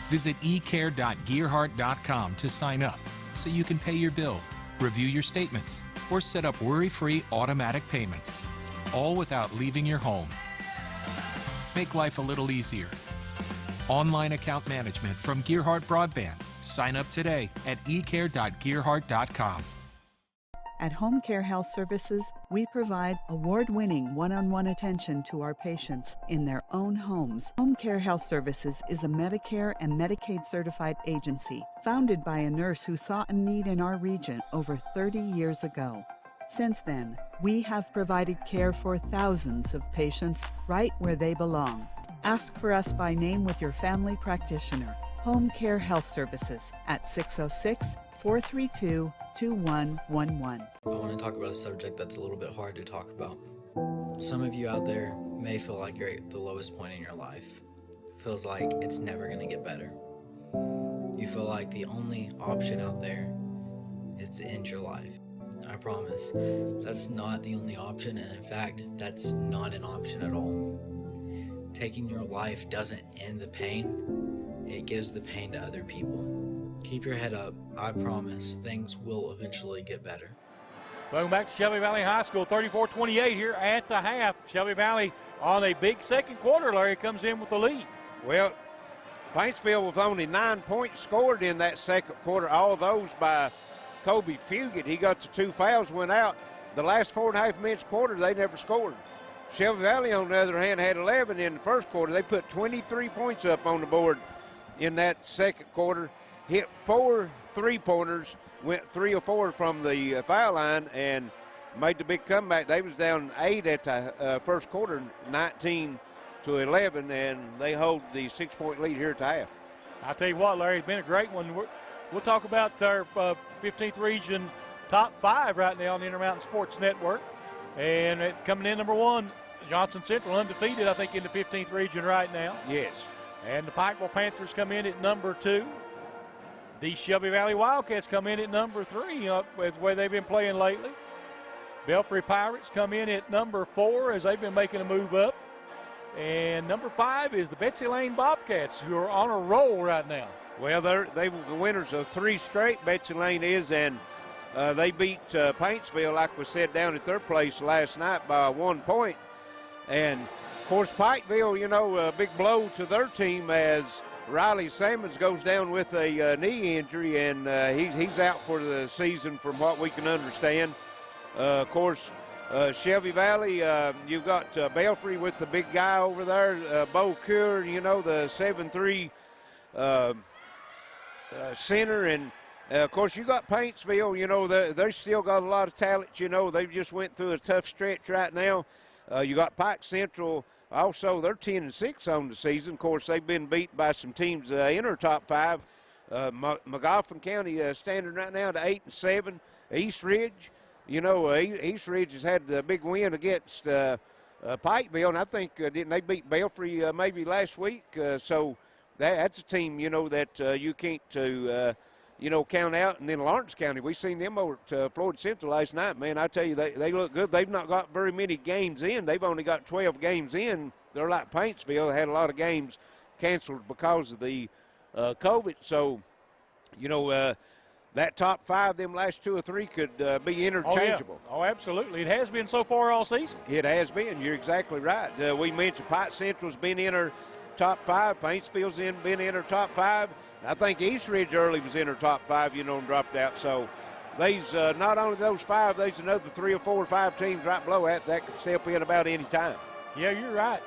Visit ecare.gearhart.com to sign up so you can pay your bill, review your statements, or set up worry-free automatic payments, all without leaving your home. Make life a little easier. Online account management from Gearhart Broadband. Sign up today at ecare.gearhart.com. At Home Care Health Services, we provide award-winning one-on-one attention to our patients in their own homes. Home Care Health Services is a Medicare and Medicaid certified agency founded by a nurse who saw a need in our region over 30 years ago. Since then, we have provided care for thousands of patients right where they belong. Ask for us by name with your family practitioner. Home Care Health Services at 606-432-2111. I want to talk about a subject that's a little bit hard to talk about. Some of you out there may feel like you're at the lowest point in your life. Feels like it's never going to get better. You feel like the only option out there is to end your life. I promise, that's not the only option, and in fact, that's not an option at all. Taking your life doesn't end the pain, it gives the pain to other people. Keep your head up. I promise things will eventually get better. Going back to Shelby Valley High School, 34-28 here at the half. Shelby Valley on a big second quarter, Larry, comes in with the lead. Well, Paintsville with only 9 points scored in that second quarter, all those by Kobe Fugit. He got the 2 fouls, went out. The last 4.5 minutes quarter, they never scored. Shelby Valley, on the other hand, had 11 in the first quarter. They put 23 points up on the board in that second quarter, hit 4 3-pointers, went 3 or 4 from the foul line, and made the big comeback. They was down 8 at the first quarter, 19-11, and they hold the 6-point lead here at the half. I'll tell you what, Larry, it's been a great one. We'll talk about our 15th region top 5 right now on the Intermountain Sports Network. And coming in number 1, Johnson Central, undefeated, I think, in the 15th region right now. Yes. And the Pikeville Panthers come in at number 2. The Shelby Valley Wildcats come in at number 3 with the way they've been playing lately. Belfry Pirates come in at number 4 as they've been making a move up. And number 5 is the Betsy Lane Bobcats, who are on a roll right now. Well, they were the winners of 3 straight, Betsy Lane is, and they beat Paintsville, like we said, down at their place last night by 1 point. And, of course, Pikeville, you know, a big blow to their team as Riley Sammons goes down with a knee injury, and he's out for the season from what we can understand. Of course, Shelby Valley, you've got Belfry with the big guy over there, Bo Cure, you know, the 7'3" center, and of course you got Paintsville, you know, they still got a lot of talent, you know, they just went through a tough stretch right now. You got Pike Central, also they're 10-6 on the season. Of course, they've been beat by some teams in our top 5. McGoffin County standing right now to 8-7. East Ridge, you know, East Ridge has had the big win against Pikeville, and I think didn't they beat Belfry maybe last week? So that's a team, you know, that you can't, you know, count out. And then Lawrence County, we seen them over at Florida Central last night. Man, I tell you, they look good. They've not got very many games in. They've only got 12 games in. They're like Paintsville. They had a lot of games canceled because of the COVID. So, you know, that top 5, them last 2 or 3 could be interchangeable. Oh, absolutely. It has been so far all season. It has been. You're exactly right. We mentioned Pike Central's been in our top 5. Paintsville's been in our top 5. I think East Ridge early was in our top 5, you know, and dropped out. So there's not only those 5, there's another 3 or 4 or 5 teams right below that could step in about any time. Yeah, you're right.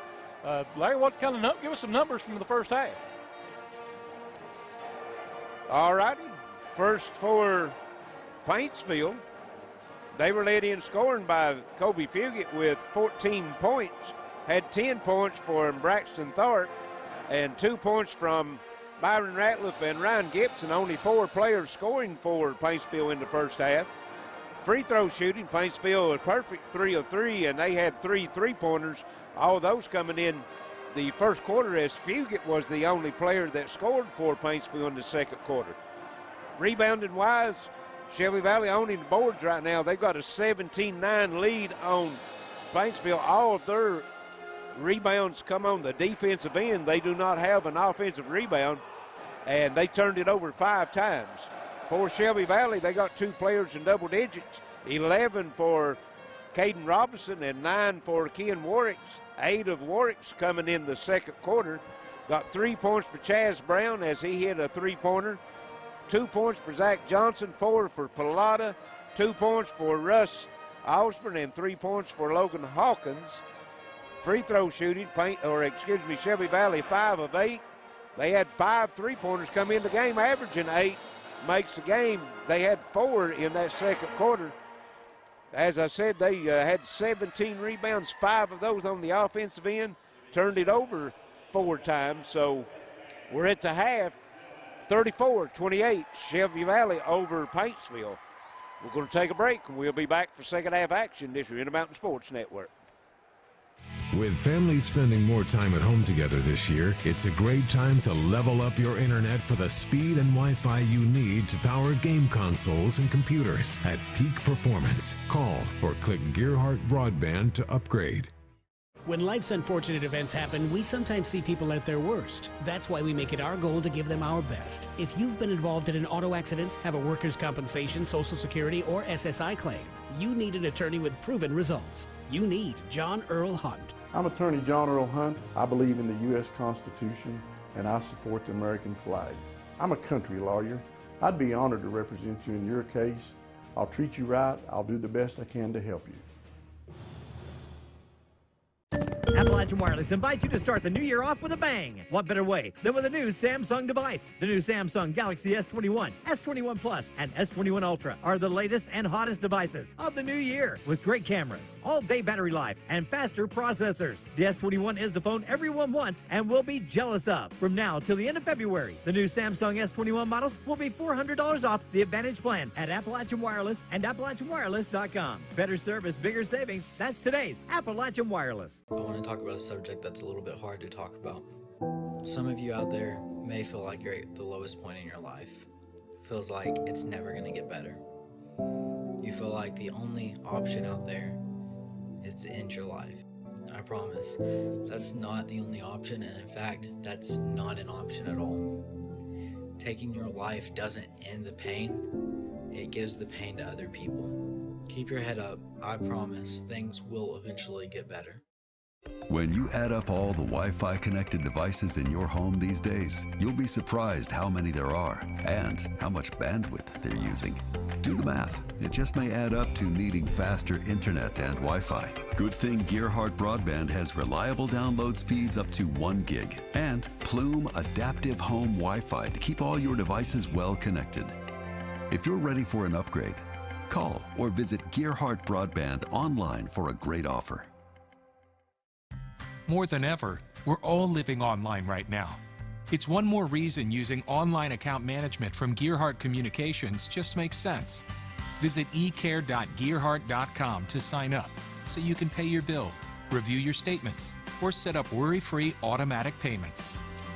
Larry, what kind of give us some numbers from the first half? All righty. First for Paintsville, they were led in scoring by Kobe Fugit with 14 points. Had 10 points for Braxton Tharp and 2 points from Byron Ratliff and Ryan Gibson. Only 4 players scoring for Paintsville in the first half. Free throw shooting, Paintsville was perfect 3 of 3, and they had 3 3-pointers. All those coming in the first quarter, as Fugit was the only player that scored for Paintsville in the second quarter. Rebounding wise, Shelby Valley owning the boards right now. They've got a 17-9 lead on Paintsville. All of their rebounds come on the defensive end. They do not have an offensive rebound, and they turned it over 5 times. For Shelby Valley, they got 2 players in double digits, 11 for Caden Robinson and 9 for Ken Warwicks. 8 of Warwick's coming in the second quarter. Got 3 points for Chaz Brown as he hit a 3-pointer. 2 points for Zach Johnson, 4 for Pilata, 2 points for Russ Osborne, and 3 points for Logan Hawkins. Free throw shooting, Shelby Valley 5 of 8. They had 5 3-pointers come in the game, averaging 8 makes the game. They had 4 in that second quarter. As I said, they had 17 rebounds, 5 of those on the offensive end, turned it over 4 times. So we're at the half, 34-28, Shelby Valley over Paintsville. We're going to take a break, and we'll be back for second half action this year in the Mountain Sports Network. With families spending more time at home together this year, it's a great time to level up your internet for the speed and Wi-Fi you need to power game consoles and computers at peak performance. Call or click Gearhart Broadband to upgrade. When life's unfortunate events happen, we sometimes see people at their worst. That's why we make it our goal to give them our best. If you've been involved in an auto accident, have a workers' compensation, Social Security, or SSI claim, you need an attorney with proven results. You need John Earl Hunt. I'm attorney John Earl Hunt. I believe in the U.S. Constitution and I support the American flag. I'm a country lawyer. I'd be honored to represent you in your case. I'll treat you right. I'll do the best I can to help you. Appalachian Wireless invites you to start the new year off with a bang. What better way than with a new Samsung device? The new Samsung Galaxy S21, S21 Plus, and S21 Ultra are the latest and hottest devices of the new year with great cameras, all-day battery life, and faster processors. The S21 is the phone everyone wants and will be jealous of. From now till the end of February, the new Samsung S21 models will be $400 off the Advantage plan at Appalachian Wireless and AppalachianWireless.com. Better service, bigger savings. That's today's Appalachian Wireless. I want to talk about a subject that's a little bit hard to talk about. Some of you out there may feel like you're at the lowest point in your life. Feels like it's never going to get better. You feel like the only option out there is to end your life. I promise, that's not the only option, and in fact, that's not an option at all. Taking your life doesn't end the pain, it gives the pain to other people. Keep your head up. I promise things will eventually get better. When you add up all the Wi-Fi connected devices in your home these days, you'll be surprised how many there are and how much bandwidth they're using. Do the math. It just may add up to needing faster internet and Wi-Fi. Good thing Gearhart Broadband has reliable download speeds up to 1 gig and Plume Adaptive Home Wi-Fi to keep all your devices well connected. If you're ready for an upgrade, call or visit Gearhart Broadband online for a great offer. More than ever, we're all living online right now. It's one more reason using online account management from Gearhart Communications just makes sense. Visit ecare.gearhart.com to sign up so you can pay your bill, review your statements, or set up worry-free automatic payments,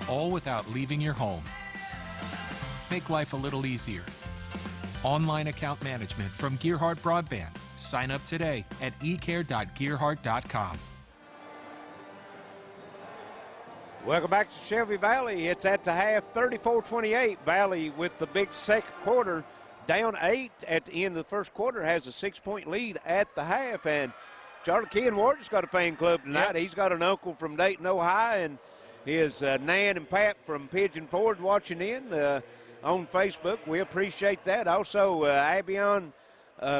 all without leaving your home. Make life a little easier. Online account management from Gearhart Broadband. Sign up today at ecare.gearhart.com. Welcome back to Shelby Valley. It's at the half, 34-28. Valley with the big second quarter, down 8 at the end of the first quarter, has a 6-point lead at the half. And Charlie Ken Ward's got a fan club tonight. Yep. He's got an uncle from Dayton, Ohio, and his Nan and Pat from Pigeon Forge watching in on Facebook. We appreciate that. Also, Albion,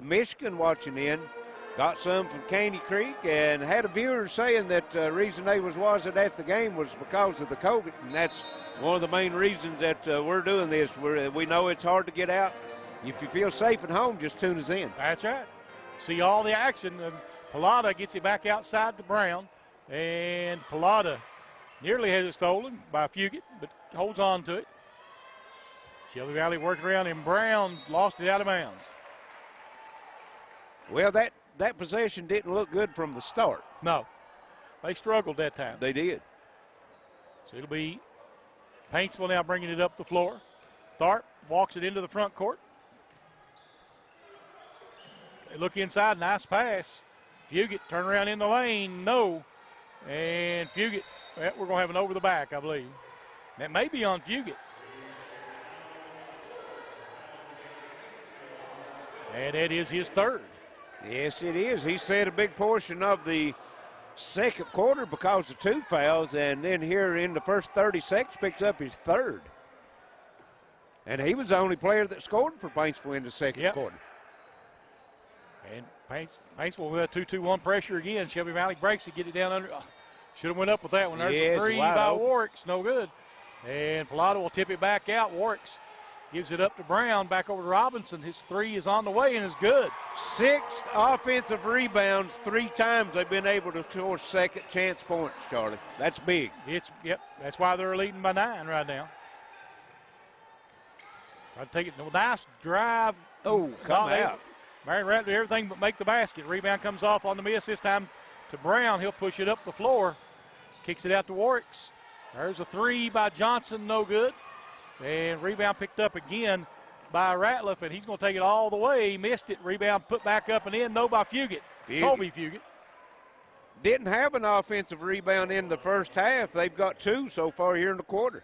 Michigan watching in. Got some from Caney Creek, and had a viewer saying that the reason they wasn't at the game was because of the COVID, and that's one of the main reasons that we're doing this. We know it's hard to get out. If you feel safe at home, just tune us in. That's right. See all the action. Pallotta gets it back outside to Brown, and Pallotta nearly has it stolen by Fugit, but holds on to it. Shelby Valley worked around, and Brown lost it out of bounds. Well, that possession didn't look good from the start. No. They struggled that time. They did. So it'll be Paintsville now bringing it up the floor. Tharp walks it into the front court. They look inside. Nice pass. Fugit turn around in the lane. No. And Fugit, well, we're going to have an over the back, I believe. That may be on Fugit. And that is his third. Yes, it is. He set a big portion of the second quarter because of 2 fouls, and then here in the first 30 seconds picks up his third. And he was the only player that scored for Paintsville in the second quarter. And Paintsville with a 2-2-1 pressure again. Shelby Valley breaks it, get it down under. Should have went up with that one. There's the three by Warwick's, no good. And Pallotta will tip it back out. Warwick's gives it up to Brown, back over to Robinson. His three is on the way and is good. 6 offensive rebounds, 3 times they've been able to score second chance points, Charlie. That's big. Yep, that's why they're leading by 9 right now. Try to take it, nice drive. Oh, come out. Marion Rattler, everything but make the basket. Rebound comes off on the miss. This time to Brown. He'll push it up the floor. Kicks it out to Warwicks. There's a three by Johnson, no good. And rebound picked up again by Ratliff, and he's going to take it all the way. He missed it. Rebound put back up and in, no by Fugit. Colby Fugit. Didn't have an offensive rebound in the first half. They've got 2 so far here in the quarter.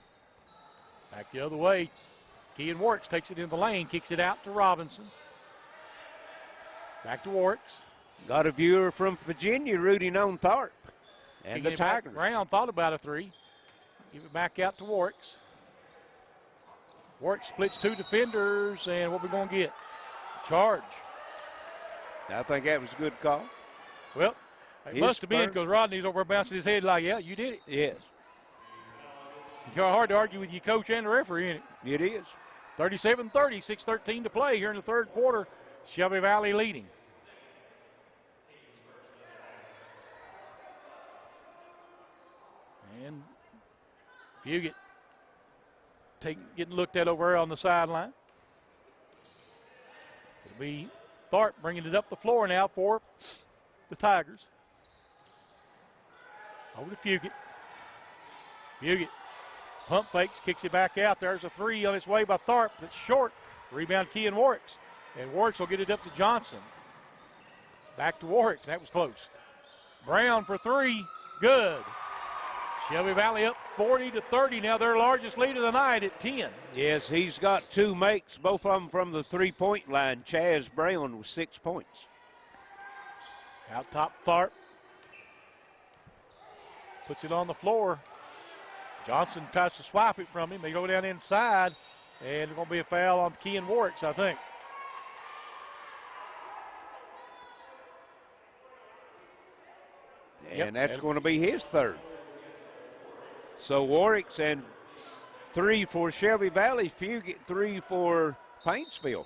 Back the other way. Kean Warwicks takes it in the lane, kicks it out to Robinson. Back to Warwicks. Got a viewer from Virginia rooting on Tharp and Kicking the it back. Tigers. Brown thought about a three. Give it back out to Warwicks. Warwicks splits 2 defenders, and what we going to get? Charge. I think that was a good call. Well, it must have been because Rodney's over bouncing his head like, yeah, you did it. Yes. It's hard to argue with your coach and the referee, isn't it? It is. 37-30, 6:13 to play here in the third quarter. Shelby Valley leading. And Fugit getting looked at over there on the sideline. It'll be Tharp bringing it up the floor now for the Tigers. Over to Fugit. Fugit pump fakes, kicks it back out. There's a three on its way by Tharp. That's short. Rebound Kean Warwicks. And Warwicks will get it up to Johnson. Back to Warwicks. That was close. Brown for three. Good. Shelby Valley up 40-30. Now their largest lead of the night at 10. Yes, he's got 2 makes, both of them from the three-point line. Chaz Brown with 6 points. Out top, Tharp. Puts it on the floor. Johnson tries to swipe it from him. They go down inside, and there's going to be a foul on Kean Warwicks, I think. And that's going to be his third. So Warwicks and 3 for Shelby Valley. Fugit 3 for Paintsville.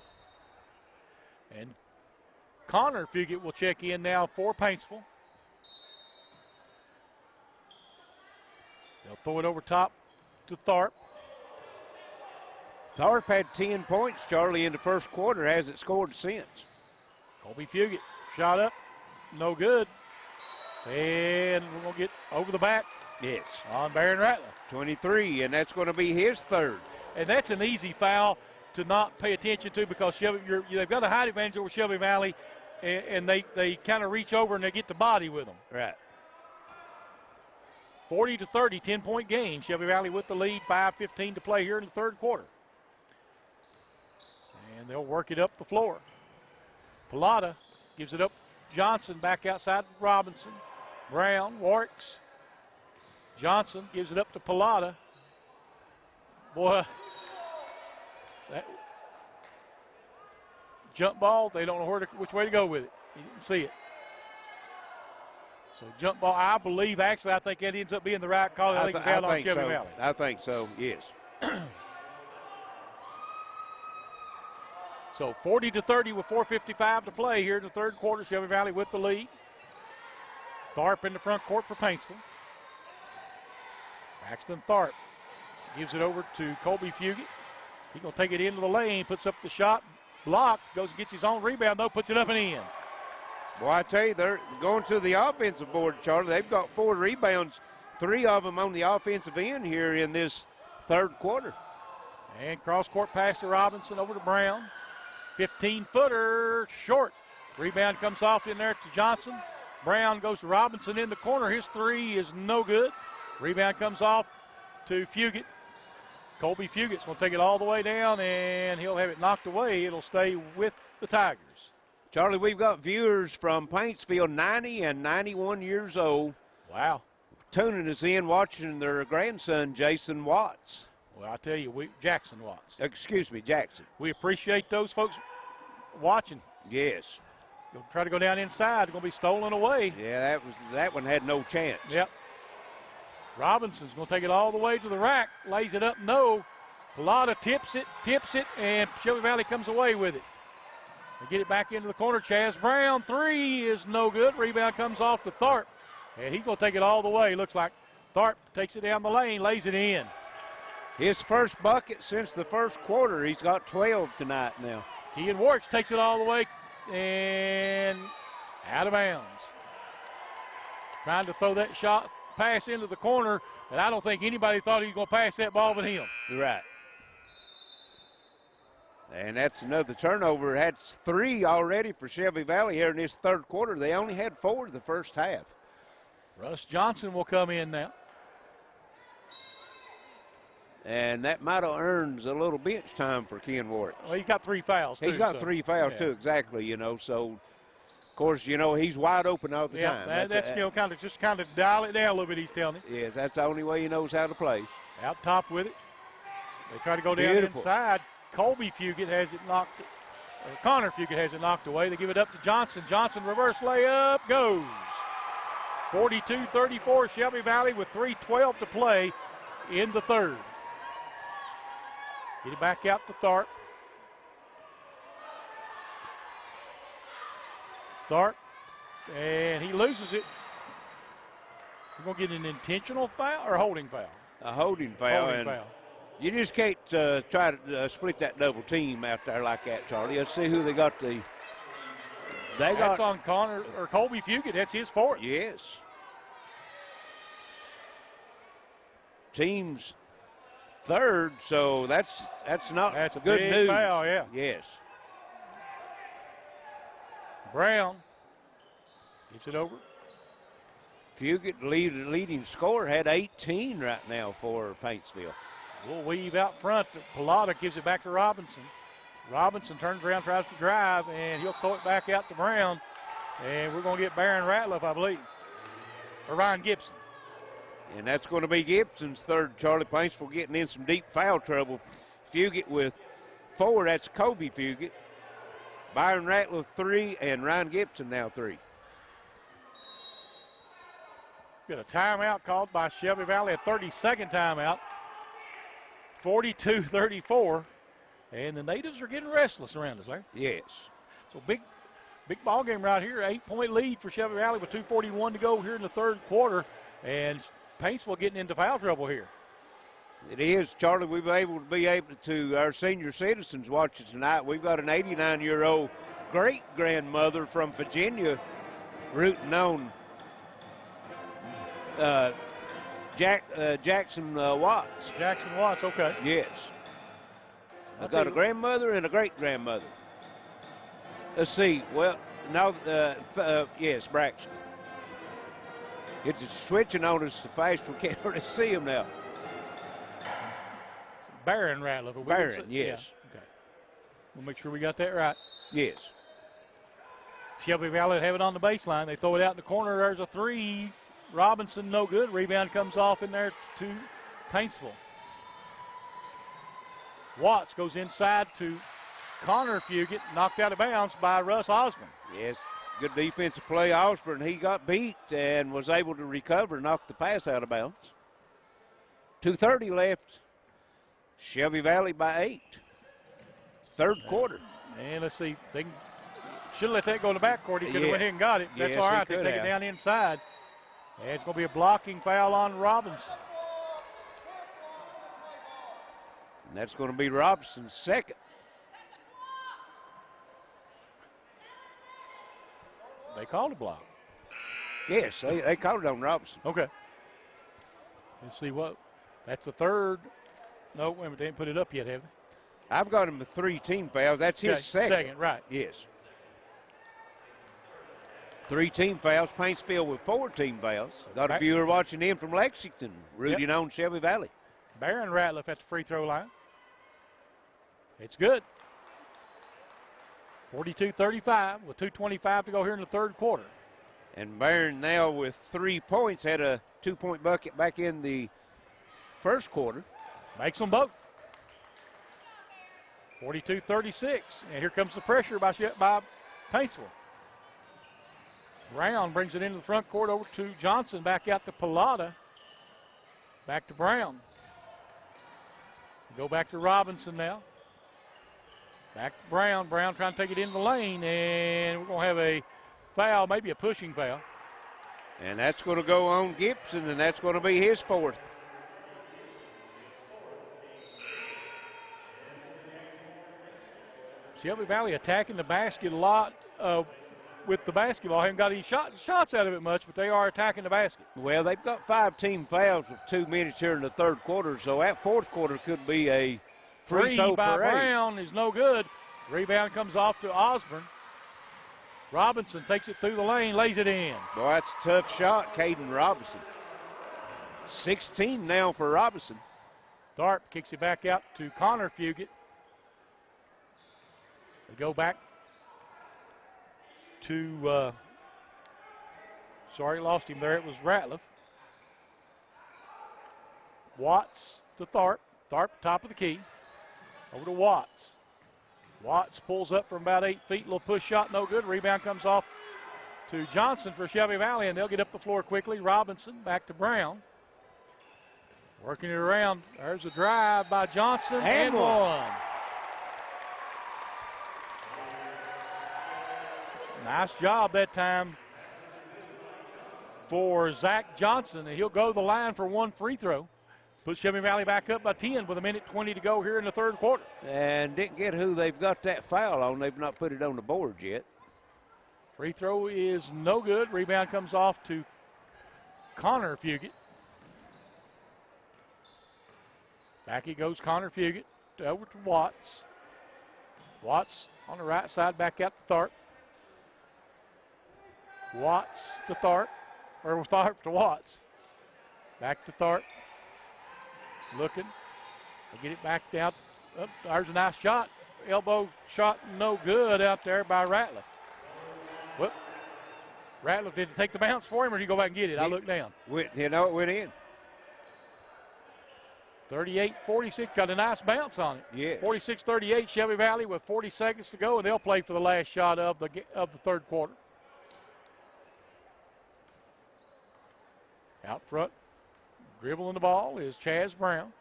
And Connor Fugit will check in now for Paintsville. They'll throw it over top to Tharp. Tharp had 10 points, Charlie, in the first quarter. Hasn't scored since. Colby Fugit shot up. No good. And we're going to get over the back. Yes. On Barron Rattler. 23, and that's going to be his third. And that's an easy foul to not pay attention to because Shelby, they've got a height advantage over Shelby Valley, and they kind of reach over and they get the body with them. Right. 40-30, 10-point game. Shelby Valley with the lead, 5:15 to play here in the third quarter. And they'll work it up the floor. Pilata gives it up. Johnson back outside Robinson. Brown, Warwicks. Johnson gives it up to Pilata. Boy, that jump ball, they don't know which way to go with it. You didn't see it. So jump ball, I believe, actually, I think that ends up being the right call. I think it's out on Shelby Valley. I think so, yes. So 40-30 with 4:55 to play here in the third quarter. Shelby Valley with the lead. Tharp in the front court for Paintsville. Braxton Tharp gives it over to Colby Fugit. He's going to take it into the lane, puts up the shot, blocked, goes and gets his own rebound, though, puts it up and in. Boy, I tell you, they're going to the offensive board, Charlie. They've got 4 rebounds, 3 of them on the offensive end here in this third quarter. And cross-court pass to Robinson over to Brown. 15-footer, short. Rebound comes off in there to Johnson. Brown goes to Robinson in the corner. His three is no good. Rebound comes off to Fugit. Colby Fugit's going to take it all the way down, and he'll have it knocked away. It'll stay with the Tigers. Charlie, we've got viewers from Paintsville, 90 and 91 years old. Wow. Tuning us in, watching their grandson, Jason Watts. Well, I tell you, Jackson Watts. Excuse me, Jackson. We appreciate those folks watching. Yes. You'll try to go down inside. It's going to be stolen away. Yeah, that one had no chance. Yep. Robinson's going to take it all the way to the rack. Lays it up, no. Pilata tips it, and Shelby Valley comes away with it. They get it back into the corner. Chaz Brown, three is no good. Rebound comes off to Tharp. And he's going to take it all the way. Looks like Tharp takes it down the lane, lays it in. His first bucket since the first quarter. He's got 12 tonight now. Kean Warwicks takes it all the way and out of bounds. trying to throw that pass into the corner, and I don't think anybody thought he was going to pass that ball but him. Right. And that's another turnover. That's 3 already for Shelby Valley here in this third quarter. They only had 4 in the first half. Russ Johnson will come in now. And that might have earned a little bench time for Ken Warwick. Well, he got 3 fouls, too. He's got 3 fouls, too, exactly, so, of course, he's wide open all the time. That's kind of dial it down a little bit, he's telling him. Yes, that's the only way he knows how to play. Out top with it. They try to go down inside. Colby Fugit has it knocked, or Connor Fugit has it knocked away. They give it up to Johnson. Johnson reverse layup goes. 42-34 Shelby Valley with 3:12 to play in the third. Get it back out to Tharp. Tharp, and he loses it. We're going to get an intentional foul or a holding foul? A holding foul. Holding foul. You just can't try to split that double team out there like that, Charlie. Let's see who they got. That's on Connor or Colby Fugit. That's his fourth. Yes. Team's third, so that's not a good big news. Foul, yeah. Yes. Brown gives it over. Fugit, leading scorer, had 18 right now for Paintsville. We'll weave out front. Pilata gives it back to Robinson. Robinson turns around, tries to drive, and he'll throw it back out to Brown. And we're going to get Barron Ratliff, I believe, or Ryan Gibson. And that's going to be Gibson's third. Charlie Paintsville getting in some deep foul trouble. Fugit with 4. That's Kobe Fugit. Byron Ratliff 3, and Ryan Gibson now 3. Got a timeout called by Shelby Valley, a 30-second timeout. 42-34. And the natives are getting restless around us, Larry. Yes. So big ball game right here. 8-point lead for Shelby Valley with 2:41 to go here in the third quarter. And Paintsville getting into foul trouble here. It is, Charlie. We've been able to, our senior citizens watch it tonight. We've got an 89-year-old great-grandmother from Virginia rooting on Jackson Watts. Jackson Watts, okay. Yes. I've got a grandmother and a great-grandmother. Let's see. Well, now, yes, Braxton. It's switching on us so fast we can't really see him now. Barron Ratliff. Barron, yes. Yeah. Okay. We'll make sure we got that right. Yes. Shelby Valley have it on the baseline. They throw it out in the corner. There's a 3. Robinson, no good. Rebound comes off in there to Paintsville. Watts goes inside to Connor Fugit, knocked out of bounds by Russ Osborne. Yes, good defensive play. Osborne, he got beat and was able to recover, knock the pass out of bounds. 2:30 left. Shelby Valley by 8. Third quarter. And let's see. They should have let that go in the backcourt. He could have went ahead and got it. That's all right. They take it down inside. And it's going to be a blocking foul on Robinson. And that's going to be Robson's second. They called a block. Yes, they called it on Robinson. Okay. Let's see what. That's the third. No, wait a minute. They didn't put it up yet, have they? I've got him with 3 team fouls. That's his second. Second, right. Yes. 3 team fouls. Paintsville with 4 team fouls. Got a viewer watching in from Lexington, rooting on Shelby Valley. Barron Ratliff at the free throw line. It's good. 42-35 with 2:25 to go here in the third quarter. And Barron now with 3 points, had a 2-point bucket back in the first quarter. Makes them both. 42-36. And here comes the pressure by Paintsville. Brown brings it into the front court over to Johnson. Back out to Pilata. Back to Brown. Go back to Robinson now. Back to Brown. Brown trying to take it into the lane. And we're going to have a foul, maybe a pushing foul. And that's going to go on Gibson, and that's going to be his 4th. Shelby Valley attacking the basket a lot. with the basketball. Haven't got any shots out of it much, but they are attacking the basket. Well, they've got 5 team fouls with 2 minutes here in the third quarter, so that fourth quarter could be a free throw by parade. Brown is no good. Rebound comes off to Osborne. Robinson takes it through the lane, lays it in. Boy, that's a tough shot, Caden Robinson. 16 now for Robinson. Tharp kicks it back out to Connor Fugit. They go back to, lost him there. It was Ratliff. Watts to Tharp. Tharp, top of the key. Over to Watts. Watts pulls up from about 8 feet. Little push shot, no good. Rebound comes off to Johnson for Shelby Valley, and they'll get up the floor quickly. Robinson back to Brown. Working it around. There's a drive by Johnson and one. Nice job that time for Zach Johnson, and he'll go to the line for 1 free throw. Put Shelby Valley back up by 10 with 1:20 to go here in the third quarter. And didn't get who they've got that foul on. They've not put it on the board yet. Free throw is no good. Rebound comes off to Connor Fugit. Back he goes, Connor Fugit, over to Watts. Watts on the right side, back out to Tharp. Watts to Tharp, or Tharp to Watts. Back to Tharp. Looking. They get it back down. Oh, there's a nice shot. Elbow shot no good out there by Ratliff. Whoop. Ratliff, did he take the bounce for him, or did he go back and get it? I looked down. It went in. 38-46, got a nice bounce on it. Yeah. 46-38, Shelby Valley with 40 seconds to go, and they'll play for the last shot of the third quarter. Out front, dribbling the ball is Chaz Brown.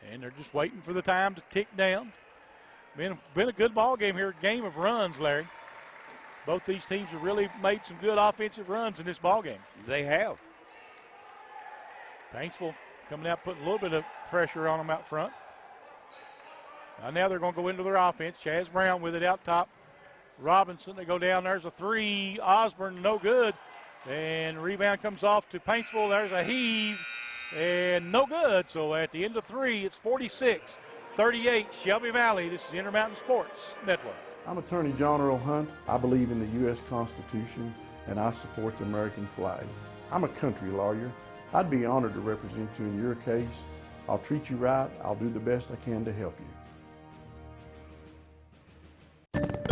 And they're just waiting for the time to tick down. Been a good ball game here, game of runs, Larry. Both these teams have really made some good offensive runs in this ball game. They have. Paintsville coming out, putting a little bit of pressure on them out front. Now they're going to go into their offense. Chaz Brown with it out top. Robinson, they go down. There's a 3. Osborne, no good. And rebound comes off to Paintsville. There's a heave and no good. So at the end of 3, it's 46-38, Shelby Valley. This is Intermountain Sports Network. I'm Attorney John Earl Hunt. I believe in the U.S. Constitution, and I support the American flag. I'm a country lawyer. I'd be honored to represent you in your case. I'll treat you right. I'll do the best I can to help you.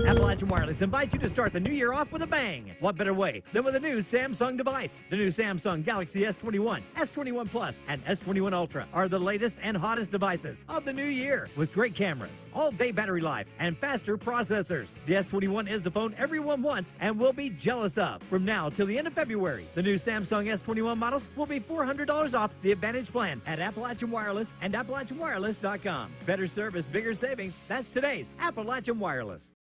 Appalachian Wireless invites you to start the new year off with a bang. What better way than with a new Samsung device? The new Samsung Galaxy S21, S21 Plus, and S21 Ultra are the latest and hottest devices of the new year with great cameras, all-day battery life, and faster processors. The S21 is the phone everyone wants and will be jealous of. From now till the end of February, the new Samsung S21 models will be $400 off the Advantage plan at Appalachian Wireless and AppalachianWireless.com. Better service, bigger savings. That's today's Appalachian Wireless.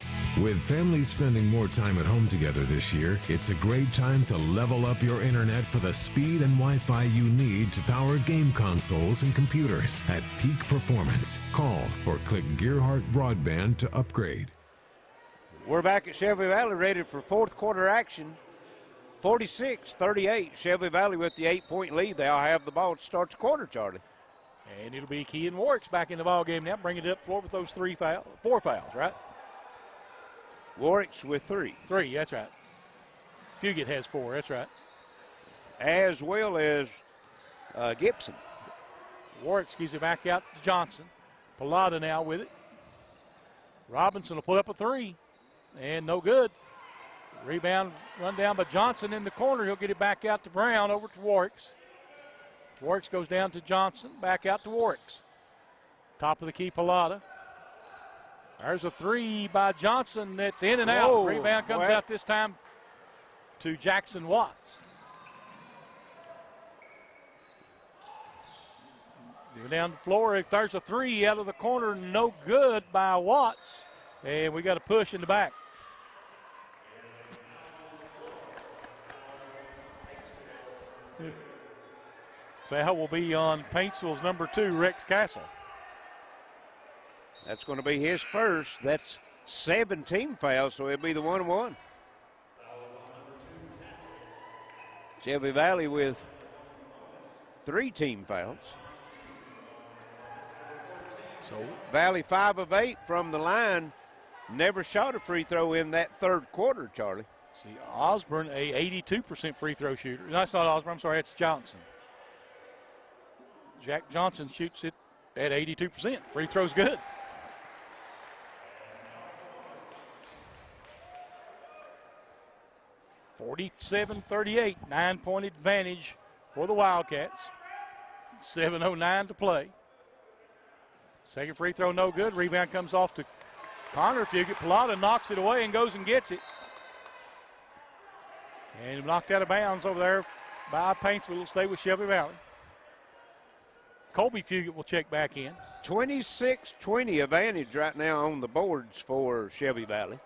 With families spending more time at home together this year, it's a great time to level up your internet for the speed and Wi-Fi you need to power game consoles and computers at peak performance. Call or click Gearhart Broadband to upgrade. We're back at Shelby Valley ready for fourth quarter action. 46-38, Shelby Valley with the 8-point lead. They'll have the ball to start the quarter, Charlie. And it'll be Kean Warwick's back in the ball game now, bringing it up floor with those 4 fouls, right? Warwick's with 3. 3, that's right. Fugit has 4, that's right. As well as Gibson. Warwick gives it back out to Johnson. Pilata now with it. Robinson will put up a 3, and no good. Rebound run down by Johnson in the corner. He'll get it back out to Brown, over to Warwick's. Warwick's goes down to Johnson, back out to Warwick's. Top of the key, Pilata. There's a 3 by Johnson that's in and out. Rebound comes out this time to Jackson Watts. Go down the floor. If there's a 3 out of the corner, no good by Watts. And we got a push in the back. Foul will be on Paintsville's number 2, Rex Castle. That's going to be his first. That's 7 team fouls, so it'll be the 1-1. Shelby Valley with 3 team fouls. So Valley 5 of 8 from the line. Never shot a free throw in that third quarter, Charlie. See, Osborne, a 82% free throw shooter. No, that's not Osborne. I'm sorry, that's Johnson. Jack Johnson shoots it at 82%. Free throw's good. (47-38), 9-point advantage for the Wildcats. 7:09 to play. Second free throw, no good. Rebound comes off to Connor Fugit. Pilata knocks it away and goes and gets it. And knocked out of bounds over there by Paintsville. Will stay with Shelby Valley. Colby Fugit will check back in. 26-20 advantage right now on the boards for Shelby Valley.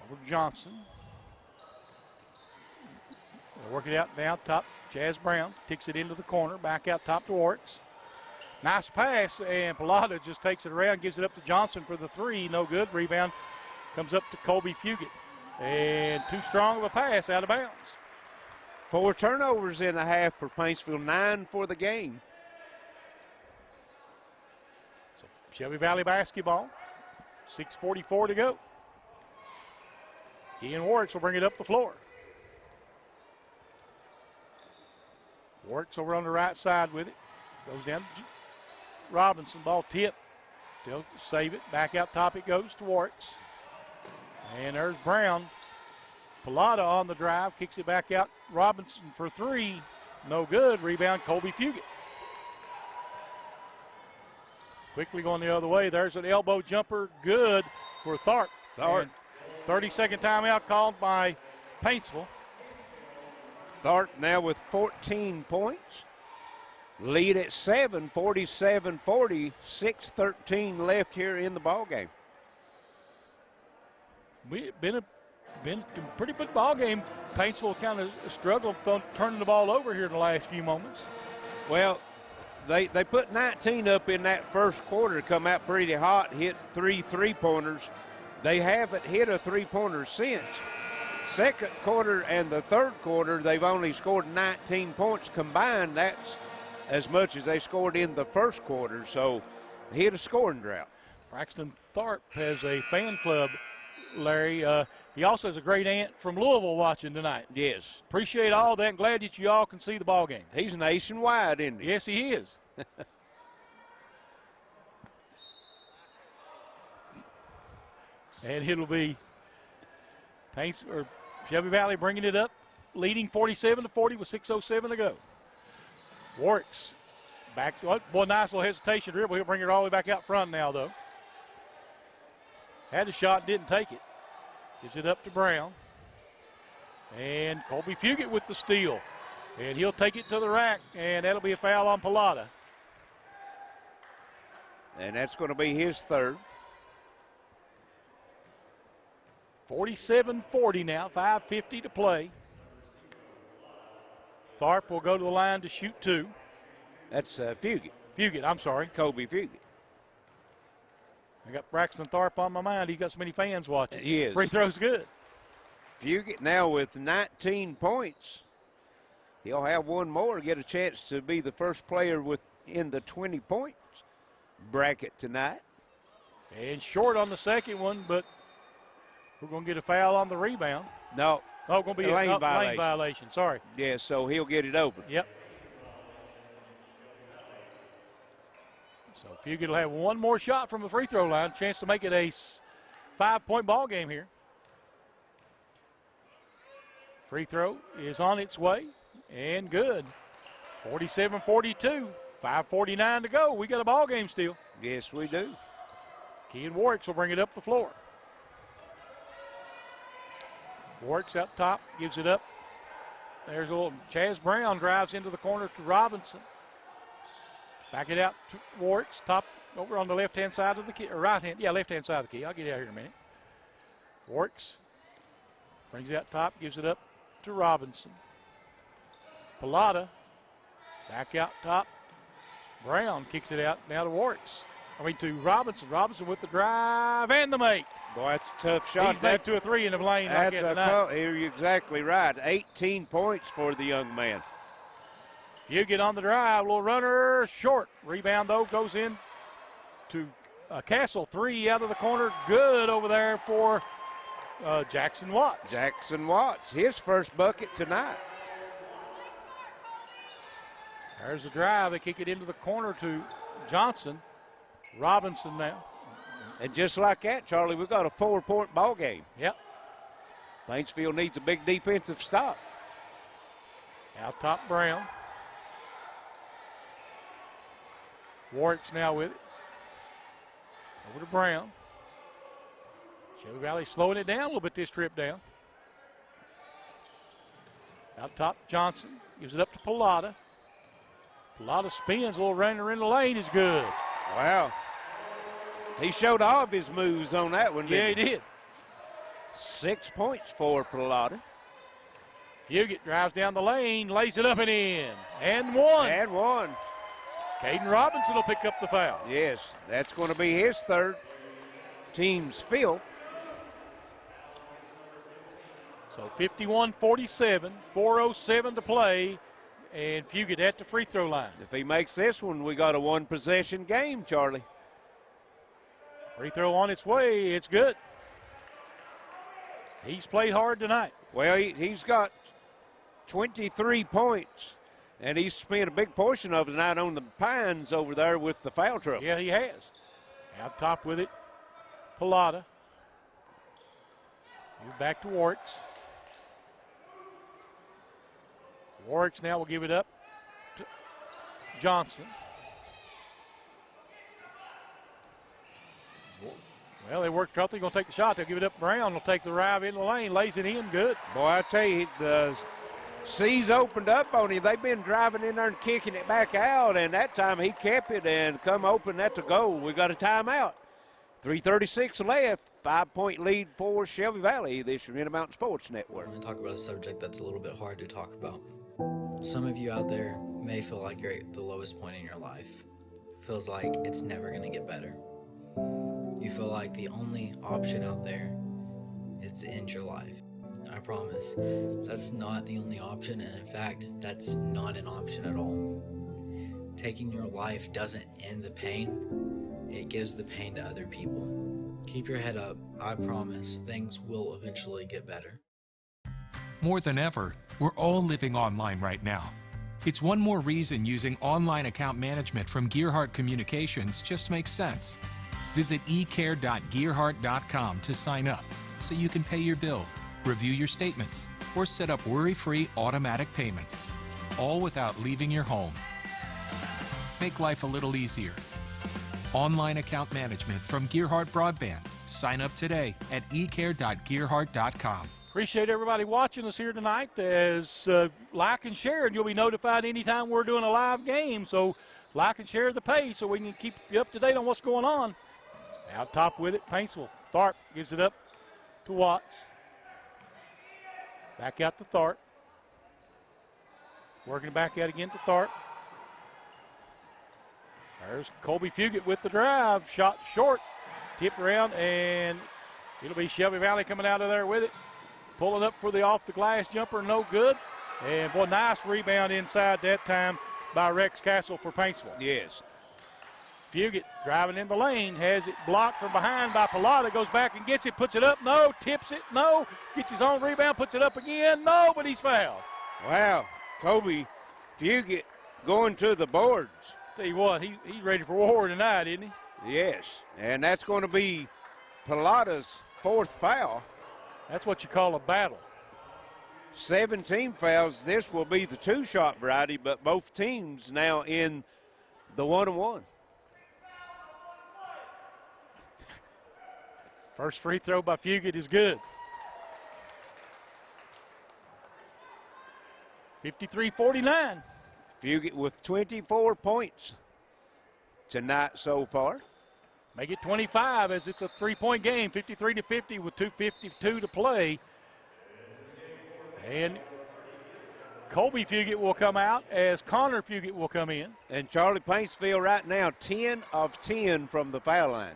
Over to Johnson. They'll work it out now top. Chaz Brown kicks it into the corner. Back out top to Orks. Nice pass, and Pilata just takes it around, gives it up to Johnson for the 3. No good. Rebound comes up to Colby Fugit. And too strong of a pass, out of bounds. 4 turnovers in the half for Paintsville, 9 for the game. So Shelby Valley basketball. 6:44 to go. Kean Warwicks will bring it up the floor. Warwicks over on the right side with it. Goes down to Robinson. Ball tip. They'll save it. Back out top it goes to Warwicks. And there's Brown. Pilata on the drive. Kicks it back out. Robinson for 3. No good. Rebound Colby Fugit. Quickly going the other way. There's an elbow jumper. Good for Tharp. 30-second timeout called by Paintsville. Tharp now with 14 points. Lead at 7, 47-40, 6:13 left here in the ball game. We've been a pretty good ball game. Paintsville kind of struggled turning the ball over here in the last few moments. Well, they put 19 up in that first quarter, come out pretty hot, hit 3 3-pointers. They haven't hit a 3-pointer since. Second quarter and the third quarter, they've only scored 19 points combined. That's as much as they scored in the first quarter, so hit a scoring drought. Braxton Tharp has a fan club, Larry. He also has a great aunt from Louisville watching tonight. Yes. Appreciate all that and glad that you all can see the ball game. He's nationwide, isn't he? Yes, he is. And it'll be Shelby Valley bringing it up, leading 47-40 with 6:07 to go. Warwicks backs. Oh, boy, nice little hesitation dribble. He'll bring it all the way back out front now, though. Had a shot, didn't take it. Gives it up to Brown. And Colby Fugit with the steal. And he'll take it to the rack, and that'll be a foul on Pilata. And that's going to be his third. 47-40 now, 5:50 to play. Tharp will go to the line to shoot 2. That's Fugit. Fugit, I'm sorry. Colby Fugit. I got Braxton Tharp on my mind. He got so many fans watching. He is. Free throw's good. Fugit now with 19 points. He'll have one more, get a chance to be the first player within the 20 points bracket tonight. And short on the second one, but we're going to get a foul on the rebound. No. Oh, going to be a lane violation. Sorry. Yeah, so he'll get it open. Yep. So Fugit will have one more shot from the free throw line. Chance to make it a 5-point ball game here. Free throw is on its way and good. 47-42. 5:49 to go. We got a ball game still. Yes, we do. Kean Warwicks will bring it up the floor. Warwicks up top, gives it up. There's a little Chaz Brown drives into the corner to Robinson. Back it out to Warwicks, top over on the left-hand side of the key, or right-hand, yeah, left-hand side of the key. I'll get out here in a minute. Warwicks brings it out top, gives it up to Robinson. Pilata back out top Brown kicks it out now to Warwicks. To Robinson. Robinson with the drive and the make. Boy, that's a tough shot. He's back to a 3 in the lane like that tonight. You're exactly right. 18 points for the young man. Fugit on the drive. Little runner short. Rebound, though, goes in to Castle. 3 out of the corner. Good over there for Jackson Watts. Jackson Watts, his first bucket tonight. There's the drive. They kick it into the corner to Johnson. Robinson now. And just like that, Charlie, we've got a 4-point ball game. Yep. Paintsville needs a big defensive stop. Out top, Brown. Warwick's now with it. Over to Brown. Shelby Valley slowing it down a little bit this trip down. Out top, Johnson gives it up to Pilata. Pilata spins, a little runner in the lane is good. Wow. He showed all of his moves on that one, Yeah, he didn't did. 6 points for Pilata. Fugit drives down the lane, lays it up and in. And one. And one. Caden Robinson will pick up the foul. Yes, that's going to be his third. Team's fifth. So 51-47, 4:07 to play, and Fugit at the free throw line. If he makes this one, we got a one-possession game, Charlie. Free throw on its way. It's good. He's played hard tonight. Well, he's got 23 points, and he's spent a big portion of the night on the Pines over there with the foul trouble. Yeah, he has. Out top with it, Pilata. Move back to Warwicks. Warwicks now will give it up to Johnson. Well, they worked tough. They're going to take the shot. They'll give it up. Brown will take the drive in the lane, lays it in. Good. Boy, I tell you, the C's opened up on him. They've been driving in there and kicking it back out, and that time he kept it and come open at the goal. We got a timeout. 3:36 left. 5-point lead for Shelby Valley. This is Intermountain Sports Network. I want to talk about a subject that's a little bit hard to talk about. Some of you out there may feel like you're at the lowest point in your life. Feels like it's never going to get better. You feel like the only option out there is to end your life. I promise, that's not the only option, and in fact, that's not an option at all. Taking your life doesn't end the pain, it gives the pain to other people. Keep your head up. I promise things will eventually get better. More than ever, we're all living online right now. It's one more reason using online account management from Gearhart Communications just makes sense. Visit ecare.gearhart.com to sign up so you can pay your bill, review your statements, or set up worry-free automatic payments, all without leaving your home. Make life a little easier. Online account management from Gearhart Broadband. Sign up today at ecare.gearhart.com. Appreciate everybody watching us here tonight. As like and share, and you'll be notified anytime we're doing a live game. So like and share the page so we can keep you up to date on what's going on. Out top with it, Paintsville. Tharp gives it up to Watts. Back out to Tharp. Working it back out again to Tharp. There's Colby Fugit with the drive. Shot short. Tipped around, and it'll be Shelby Valley coming out of there with it. Pulling up for the off-the-glass jumper, no good. And, boy, nice rebound inside that time by Rex Castle for Paintsville. Yes. Fugit driving in the lane, has it blocked from behind by Pilata, goes back and gets it, puts it up, no, tips it, no, gets his own rebound, puts it up again, no, but he's fouled. Wow, Kobe Fugit going to the boards. Tell you what, he's ready for war tonight, isn't he? Yes, and that's going to be Pilata's fourth foul. That's what you call a battle. 17 fouls. This will be the two-shot variety, but both teams now in the 1-on-1. First free throw by Fugit is good. 53-49. Fugit with 24 points tonight so far. Make it 25 as it's a three-point game, 53-50 with 2:52 to play. And Colby Fugit will come out as Connor Fugit will come in. And Charlie Paintsville right now 10 of 10 from the foul line.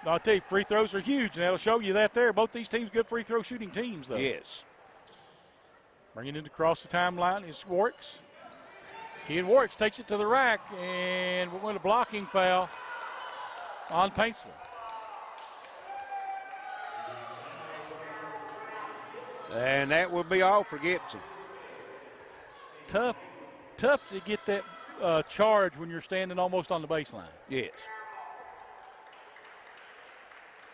I'll tell you, free throws are huge, and that'll show you that there. Both these teams good free throw shooting teams, though. Yes. Bringing it across the timeline is Warwicks. Kean Warwicks takes it to the rack, and we're going to blocking foul on Paintsville. And that will be all for Gibson. Tough to get that charge when you're standing almost on the baseline. Yes.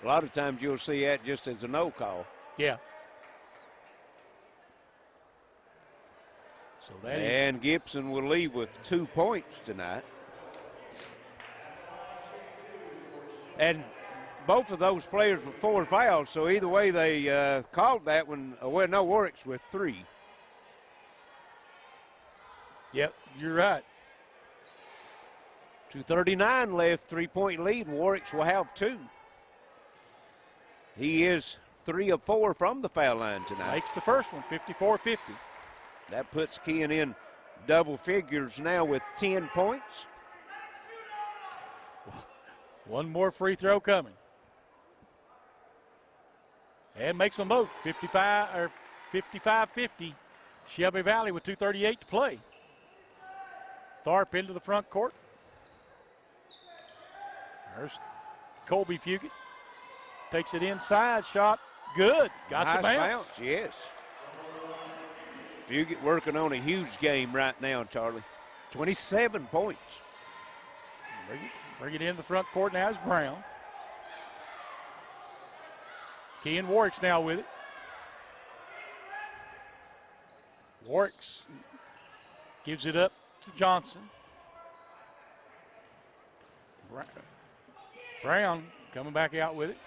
A lot of times you'll see that just as a no call. Yeah. So that and Gibson will leave with 2 points tonight. And both of those players with 4 fouls, so either way they called that one. Well, no, Warwick's with 3. Yep, you're right. 2:39 left, 3-point lead. Warwick's will have 2. He is 3 of 4 from the foul line tonight. Makes the first one, 54-50. That puts Kean in double figures now with 10 points. One more free throw coming. And makes them both 55-50. Shelby Valley with 2:38 to play. Tharp into the front court. There's Colby Fugit. Takes it inside, shot good. Got nice the bounce. Yes. Fugit working on a huge game right now, Charlie. 27 points. Bring it in the front court now is Brown. Kean Warwick's now with it. Warwick's gives it up to Johnson. Brown coming back out with it.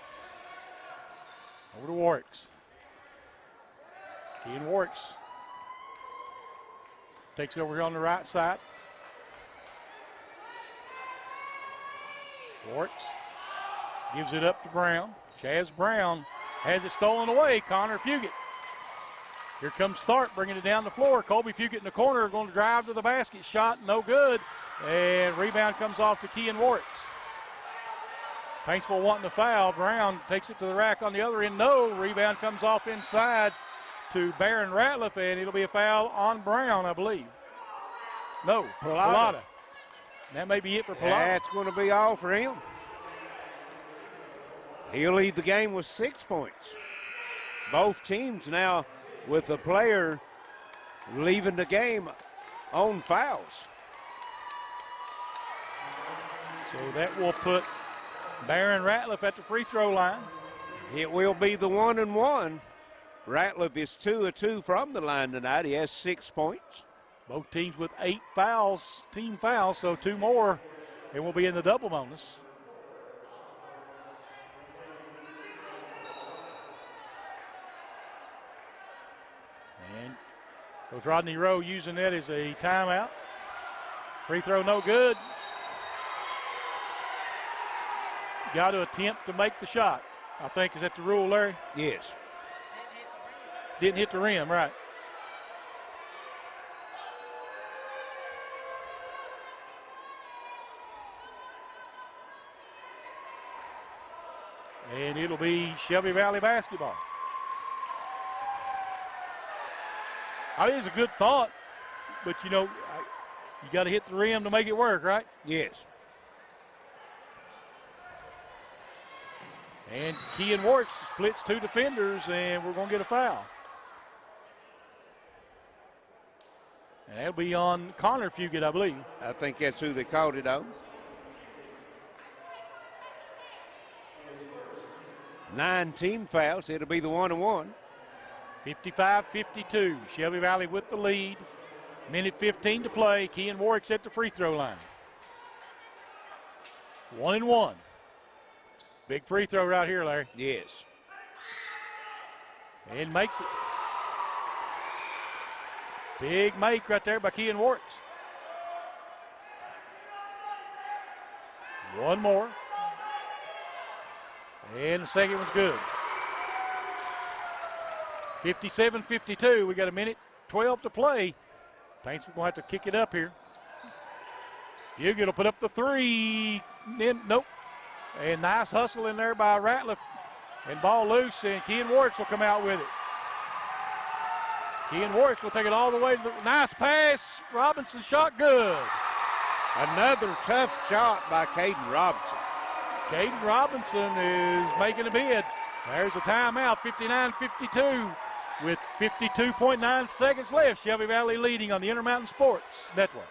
Over to Warwick's. Kean Warwick's takes it over here on the right side. Warwick's gives it up to Brown. Chaz Brown has it stolen away. Connor Fugit. Here comes Tharp bringing it down the floor. Colby Fugit in the corner going to drive to the basket. Shot no good. And rebound comes off to Kean Warwick's. Paintsville wanting to foul. Brown takes it to the rack on the other end. No. Rebound comes off inside to Barron Ratliff, and it'll be a foul on Brown, I believe. No, Pilata. That may be it for Pilata. That's going to be all for him. He'll lead the game with 6 points. Both teams now with a player leaving the game on fouls. So that will put Barron Ratliff at the free throw line. It will be the 1-and-1. Ratliff is 2 of 2 from the line tonight. He has 6 points. Both teams with 8 fouls, team fouls, so 2 more, and we'll be in the double bonus. And Coach Rodney Rowe using that as a timeout. Free throw no good. Got to attempt to make the shot, I think. Is that the rule, Larry? Yes. Didn't hit the rim, right. And it'll be Shelby Valley basketball. I mean, it's a good thought, but, you know, you got to hit the rim to make it work, right? Yes. And Kean Warwick splits 2 defenders, and we're going to get a foul. And that'll be on Connor Fugit, I believe. I think that's who they called it on. 9 team fouls. It'll be the 1-and-1. 55-52. Shelby Valley with the lead. Minute 15 to play. Kean Warwick's at the free throw line. 1-and-1. Big free throw right here, Larry. Yes. And makes it. Big make right there by Kean Warwick. One more. And the second one's good. 57-52. We got a minute 12 to play Paintsville going to have to kick it up here. Fugit will put up the three. Then, nope. And nice hustle in there by Ratliff. And ball loose, and Kean Warwick will come out with it. Kean Warwick will take it all the way to the nice pass. Robinson shot good. Another tough shot by Caden Robinson. Caden Robinson is making a bid. There's a timeout, 59-52 with 52.9 seconds left. Shelby Valley leading on the Intermountain Sports Network.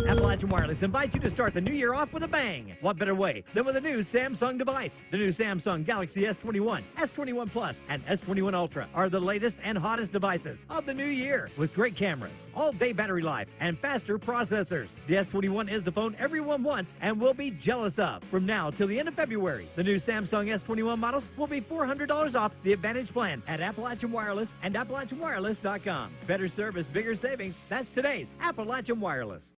Appalachian Wireless invites you to start the new year off with a bang. What better way than with a new Samsung device? The new Samsung Galaxy S21, S21 Plus, and S21 Ultra are the latest and hottest devices of the new year with great cameras, all-day battery life, and faster processors. The S21 is the phone everyone wants and will be jealous of. From now till the end of February, the new Samsung S21 models will be $400 off the Advantage plan at Appalachian Wireless and AppalachianWireless.com. Better service, bigger savings. That's today's Appalachian Wireless.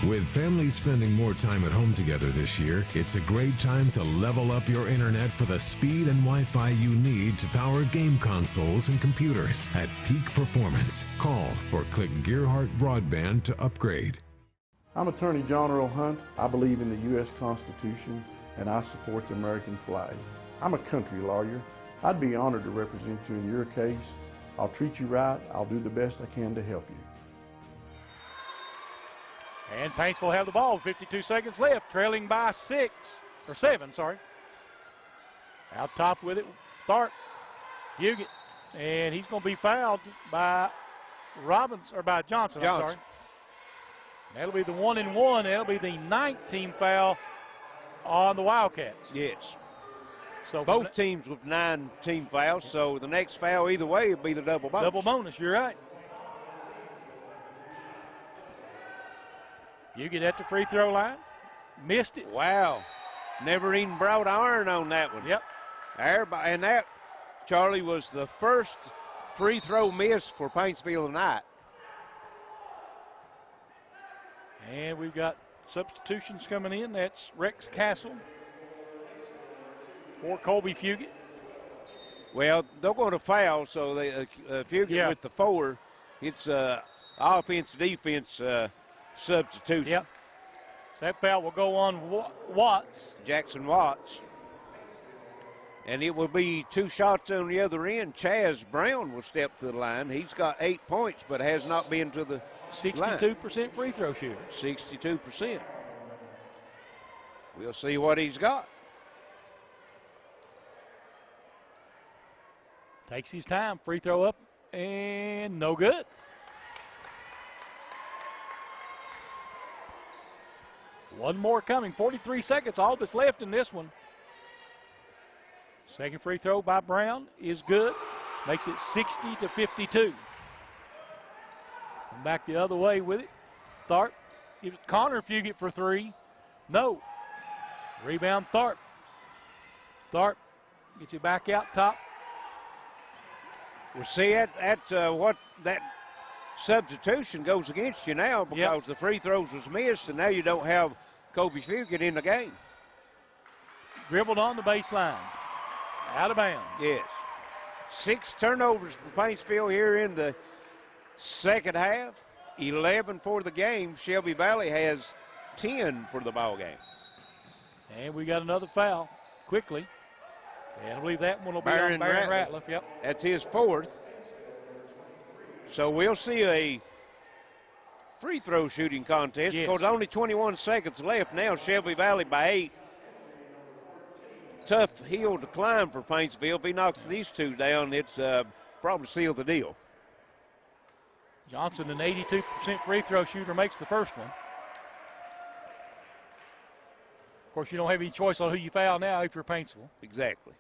With families spending more time at home together this year, it's a great time to level up your internet for the speed and Wi-Fi you need to power game consoles and computers at peak performance. Call or click Gearhart Broadband to upgrade. I'm Attorney John Earl Hunt. I believe in the U.S. Constitution and I support the American flag. I'm a country lawyer. I'd be honored to represent you in your case. I'll treat you right. I'll do the best I can to help you. And Paintsville have the ball, 52 seconds left, trailing by 7, sorry. Out top with it, Tharp, Fugit, and he's going to be fouled by Johnson, I'm sorry. That'll be the 1-and-1. That'll be the 9th team foul on the Wildcats. Yes. So both teams with 9 team fouls, so the next foul either way would be the double bonus. Double bonus, you're right. You get at the free throw line. Missed it. Wow. Never even brought iron on that one. Yep. And that, Charlie, was the first free throw miss for Paintsville tonight. And we've got substitutions coming in. That's Rex Castle for Colby Fugit. Well, they're going to foul, so they Fugit with the 4. It's offense-defense substitution. Yep. So that foul will go on Watts. Jackson Watts. And it will be 2 shots on the other end. Chaz Brown will step to the line. He's got 8 points, but has not been to the 62% free throw shooter. 62%. We'll see what he's got. Takes his time. Free throw up and no good. One more coming, 43 seconds, all that's left in this one. Second free throw by Brown is good. Makes it 60-52. Come back the other way with it. Tharp gives it Connor Fugit for 3. No. Rebound Tharp. Tharp gets it back out top. Well, see, that's what that substitution goes against you now because the free throws was missed, and now you don't have Kobe Fugit in the game. Dribbled on the baseline. Out of bounds. Yes. 6 turnovers for Paintsville here in the second half. 11 for the game. Shelby Valley has 10 for the ball game. And we got another foul quickly. And I believe that one will be on Baron Ratliff. Yep. That's his 4th. So we'll see a free throw shooting contest. Yes. Because only 21 seconds left now. Shelby Valley by 8. Tough hill to climb for Paintsville. If he knocks these 2 down, it's probably sealed the deal. Johnson, an 82% free throw shooter, makes the first one. Of course, you don't have any choice on who you foul now if you're Paintsville. Exactly.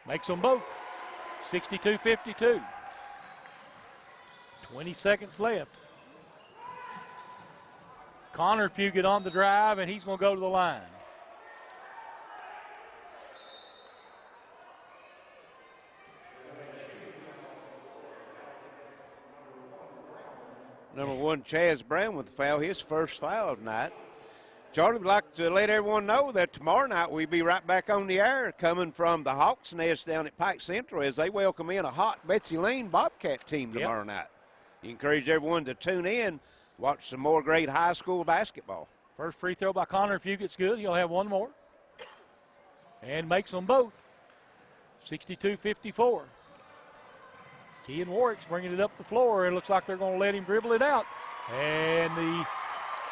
Makes them both. 62-52. 20 seconds left. Connor Fugit on the drive, and he's going to go to the line. Number 1, Chaz Brown with the foul, his first foul of the night. Charlie would like to let everyone know that tomorrow night we'll be right back on the air coming from the Hawks Nest down at Pike Central as they welcome in a hot Betsy Lane Bobcat team tomorrow night. encourage everyone to tune in, watch some more great high school basketball. First free throw by Connor Fugett's good. He'll have one more. And makes them both. 62-54. Kean Warwick's bringing it up the floor. It looks like they're going to let him dribble it out. And the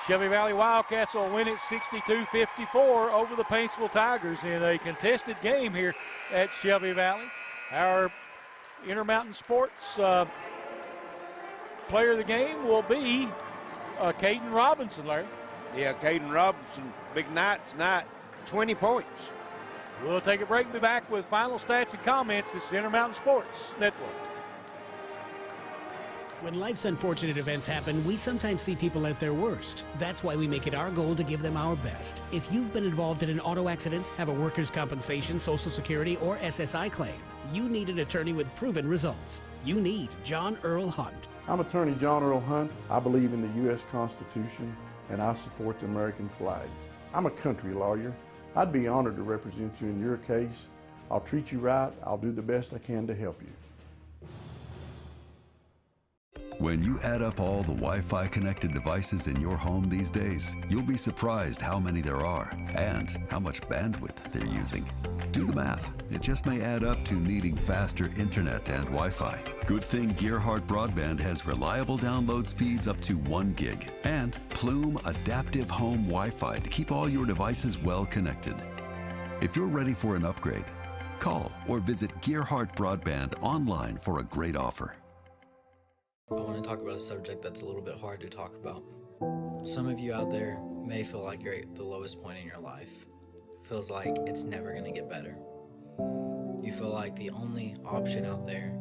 Shelby Valley Wildcats will win it 62-54 over the Paintsville Tigers in a contested game here at Shelby Valley. Our Intermountain Sports player of the game will be Caden Robinson, Larry. Yeah, Caden Robinson, big night tonight, 20 points. We'll take a break and be back with final stats and comments. This is Intermountain Sports Network. When life's unfortunate events happen, we sometimes see people at their worst. That's why we make it our goal to give them our best. If you've been involved in an auto accident, have a workers' compensation, Social Security, or SSI claim, you need an attorney with proven results. You need John Earl Hunt. I'm attorney John Earl Hunt. I believe in the U.S. Constitution, and I support the American flag. I'm a country lawyer. I'd be honored to represent you in your case. I'll treat you right. I'll do the best I can to help you. When you add up all the Wi-Fi connected devices in your home these days, you'll be surprised how many there are and how much bandwidth they're using. Do the math. It just may add up to needing faster internet and Wi-Fi. Good thing Gearhart Broadband has reliable download speeds up to 1 gig and Plume Adaptive Home Wi-Fi to keep all your devices well connected. If you're ready for an upgrade, call or visit Gearhart Broadband online for a great offer. I want to talk about a subject that's a little bit hard to talk about. Some of you out there may feel like you're at the lowest point in your life. Feels like it's never going to get better. You feel like the only option out there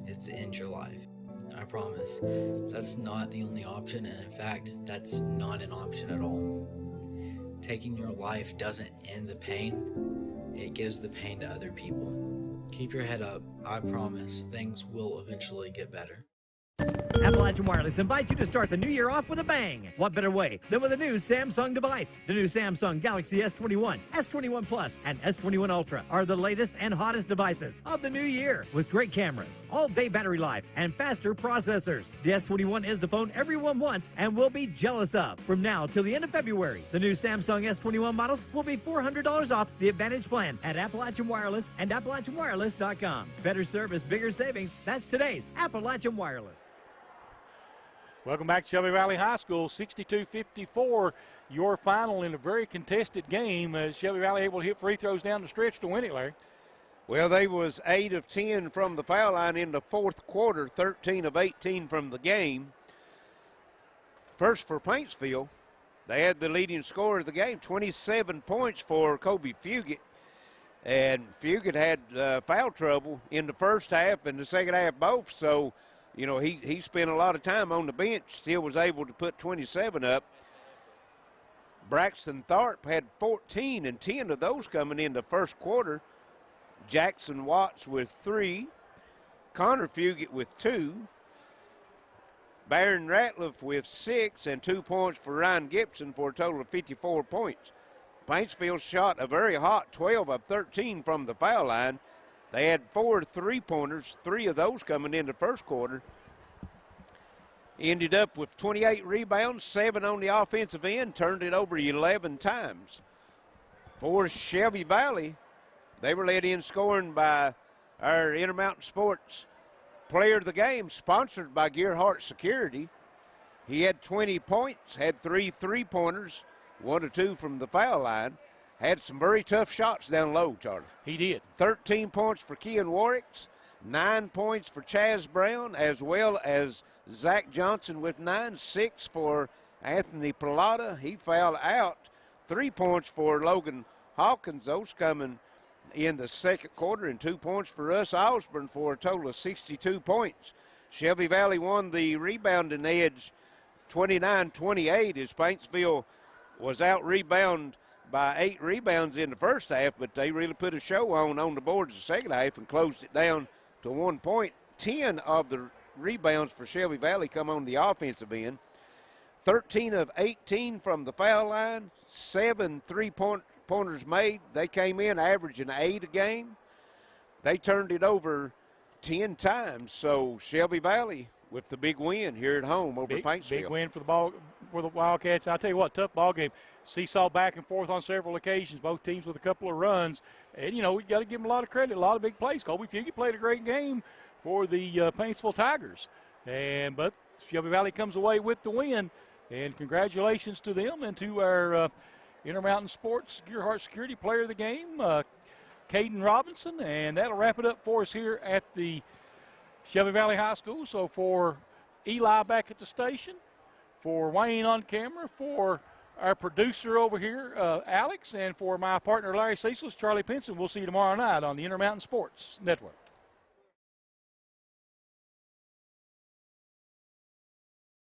is to end your life. I promise, that's not the only option, and in fact, that's not an option at all. Taking your life doesn't end the pain, it gives the pain to other people. Keep your head up. I promise things will eventually get better. Appalachian Wireless invites you to start the new year off with a bang. What better way than with a new Samsung device? The new Samsung Galaxy S21, S21 Plus, and S21 Ultra are the latest and hottest devices of the new year with great cameras, all-day battery life, and faster processors. The S21 is the phone everyone wants and will be jealous of. From now till the end of February, the new Samsung S21 models will be $400 off the Advantage plan at Appalachian Wireless and AppalachianWireless.com. Better service, bigger savings. That's today's Appalachian Wireless. Welcome back to Shelby Valley High School, 62-54, your final in a very contested game. Shelby Valley able to hit free throws down the stretch to win it, Larry. Well, they was 8 of 10 from the foul line in the fourth quarter, 13 of 18 from the game. First for Paintsville, they had the leading scorer of the game, 27 points for Kobe Fugett. And Fugett had foul trouble in the first half and the second half both, so you know, he spent a lot of time on the bench, still was able to put 27 up. Braxton Tharp had 14 and 10 of those coming in the first quarter. Jackson Watts with 3. Connor Fugett with 2. Barron Ratliff with 6 and 2 points for Ryan Gibson for a total of 54 points. Paintsville shot a very hot 12 of 13 from the foul line. They had 4 3-pointers, 3 of those coming in the first quarter. Ended up with 28 rebounds, 7 on the offensive end, turned it over 11 times. For Shelby Valley, they were led in scoring by our Intermountain Sports player of the game, sponsored by Gearhart Security. He had 20 points, had 3 3-pointers, 1 or 2 from the foul line. Had some very tough shots down low, Charlie. He did. 13 points for Kean Warwick, 9 points for Chaz Brown, as well as Zach Johnson with 9, 6 for Anthony Pilata. He fouled out. 3 points for Logan Hawkins. Those coming in the second quarter, and 2 points for Russ Osborne for a total of 62 points. Shelby Valley won the rebounding edge 29-28 as Paintsville was out-rebounded by 8 rebounds in the first half, but they really put a show on the boards the second half and closed it down to 1 point. 10 of the rebounds for Shelby Valley come on the offensive end. 13 of 18 from the foul line, 7 3-pointers made. They came in averaging 8 a game. They turned it over 10 times, so Shelby Valley with the big win here at home over Paintsville. Big win for the Wildcats. I'll tell you what, tough ball game. Seesaw back and forth on several occasions, both teams with a couple of runs. And, you know, we've got to give them a lot of credit, a lot of big plays. Colby Fugate played a great game for the Paintsville Tigers. But Shelby Valley comes away with the win. And congratulations to them and to our Intermountain Sports Gearhart Security Player of the Game, Caden Robinson. And that'll wrap it up for us here at the Shelby Valley High School. So for Eli back at the station, for Wayne on camera, for our producer over here, Alex, and for my partner Larry Cecil, Charlie Pinson, we'll see you tomorrow night on the Intermountain Sports Network.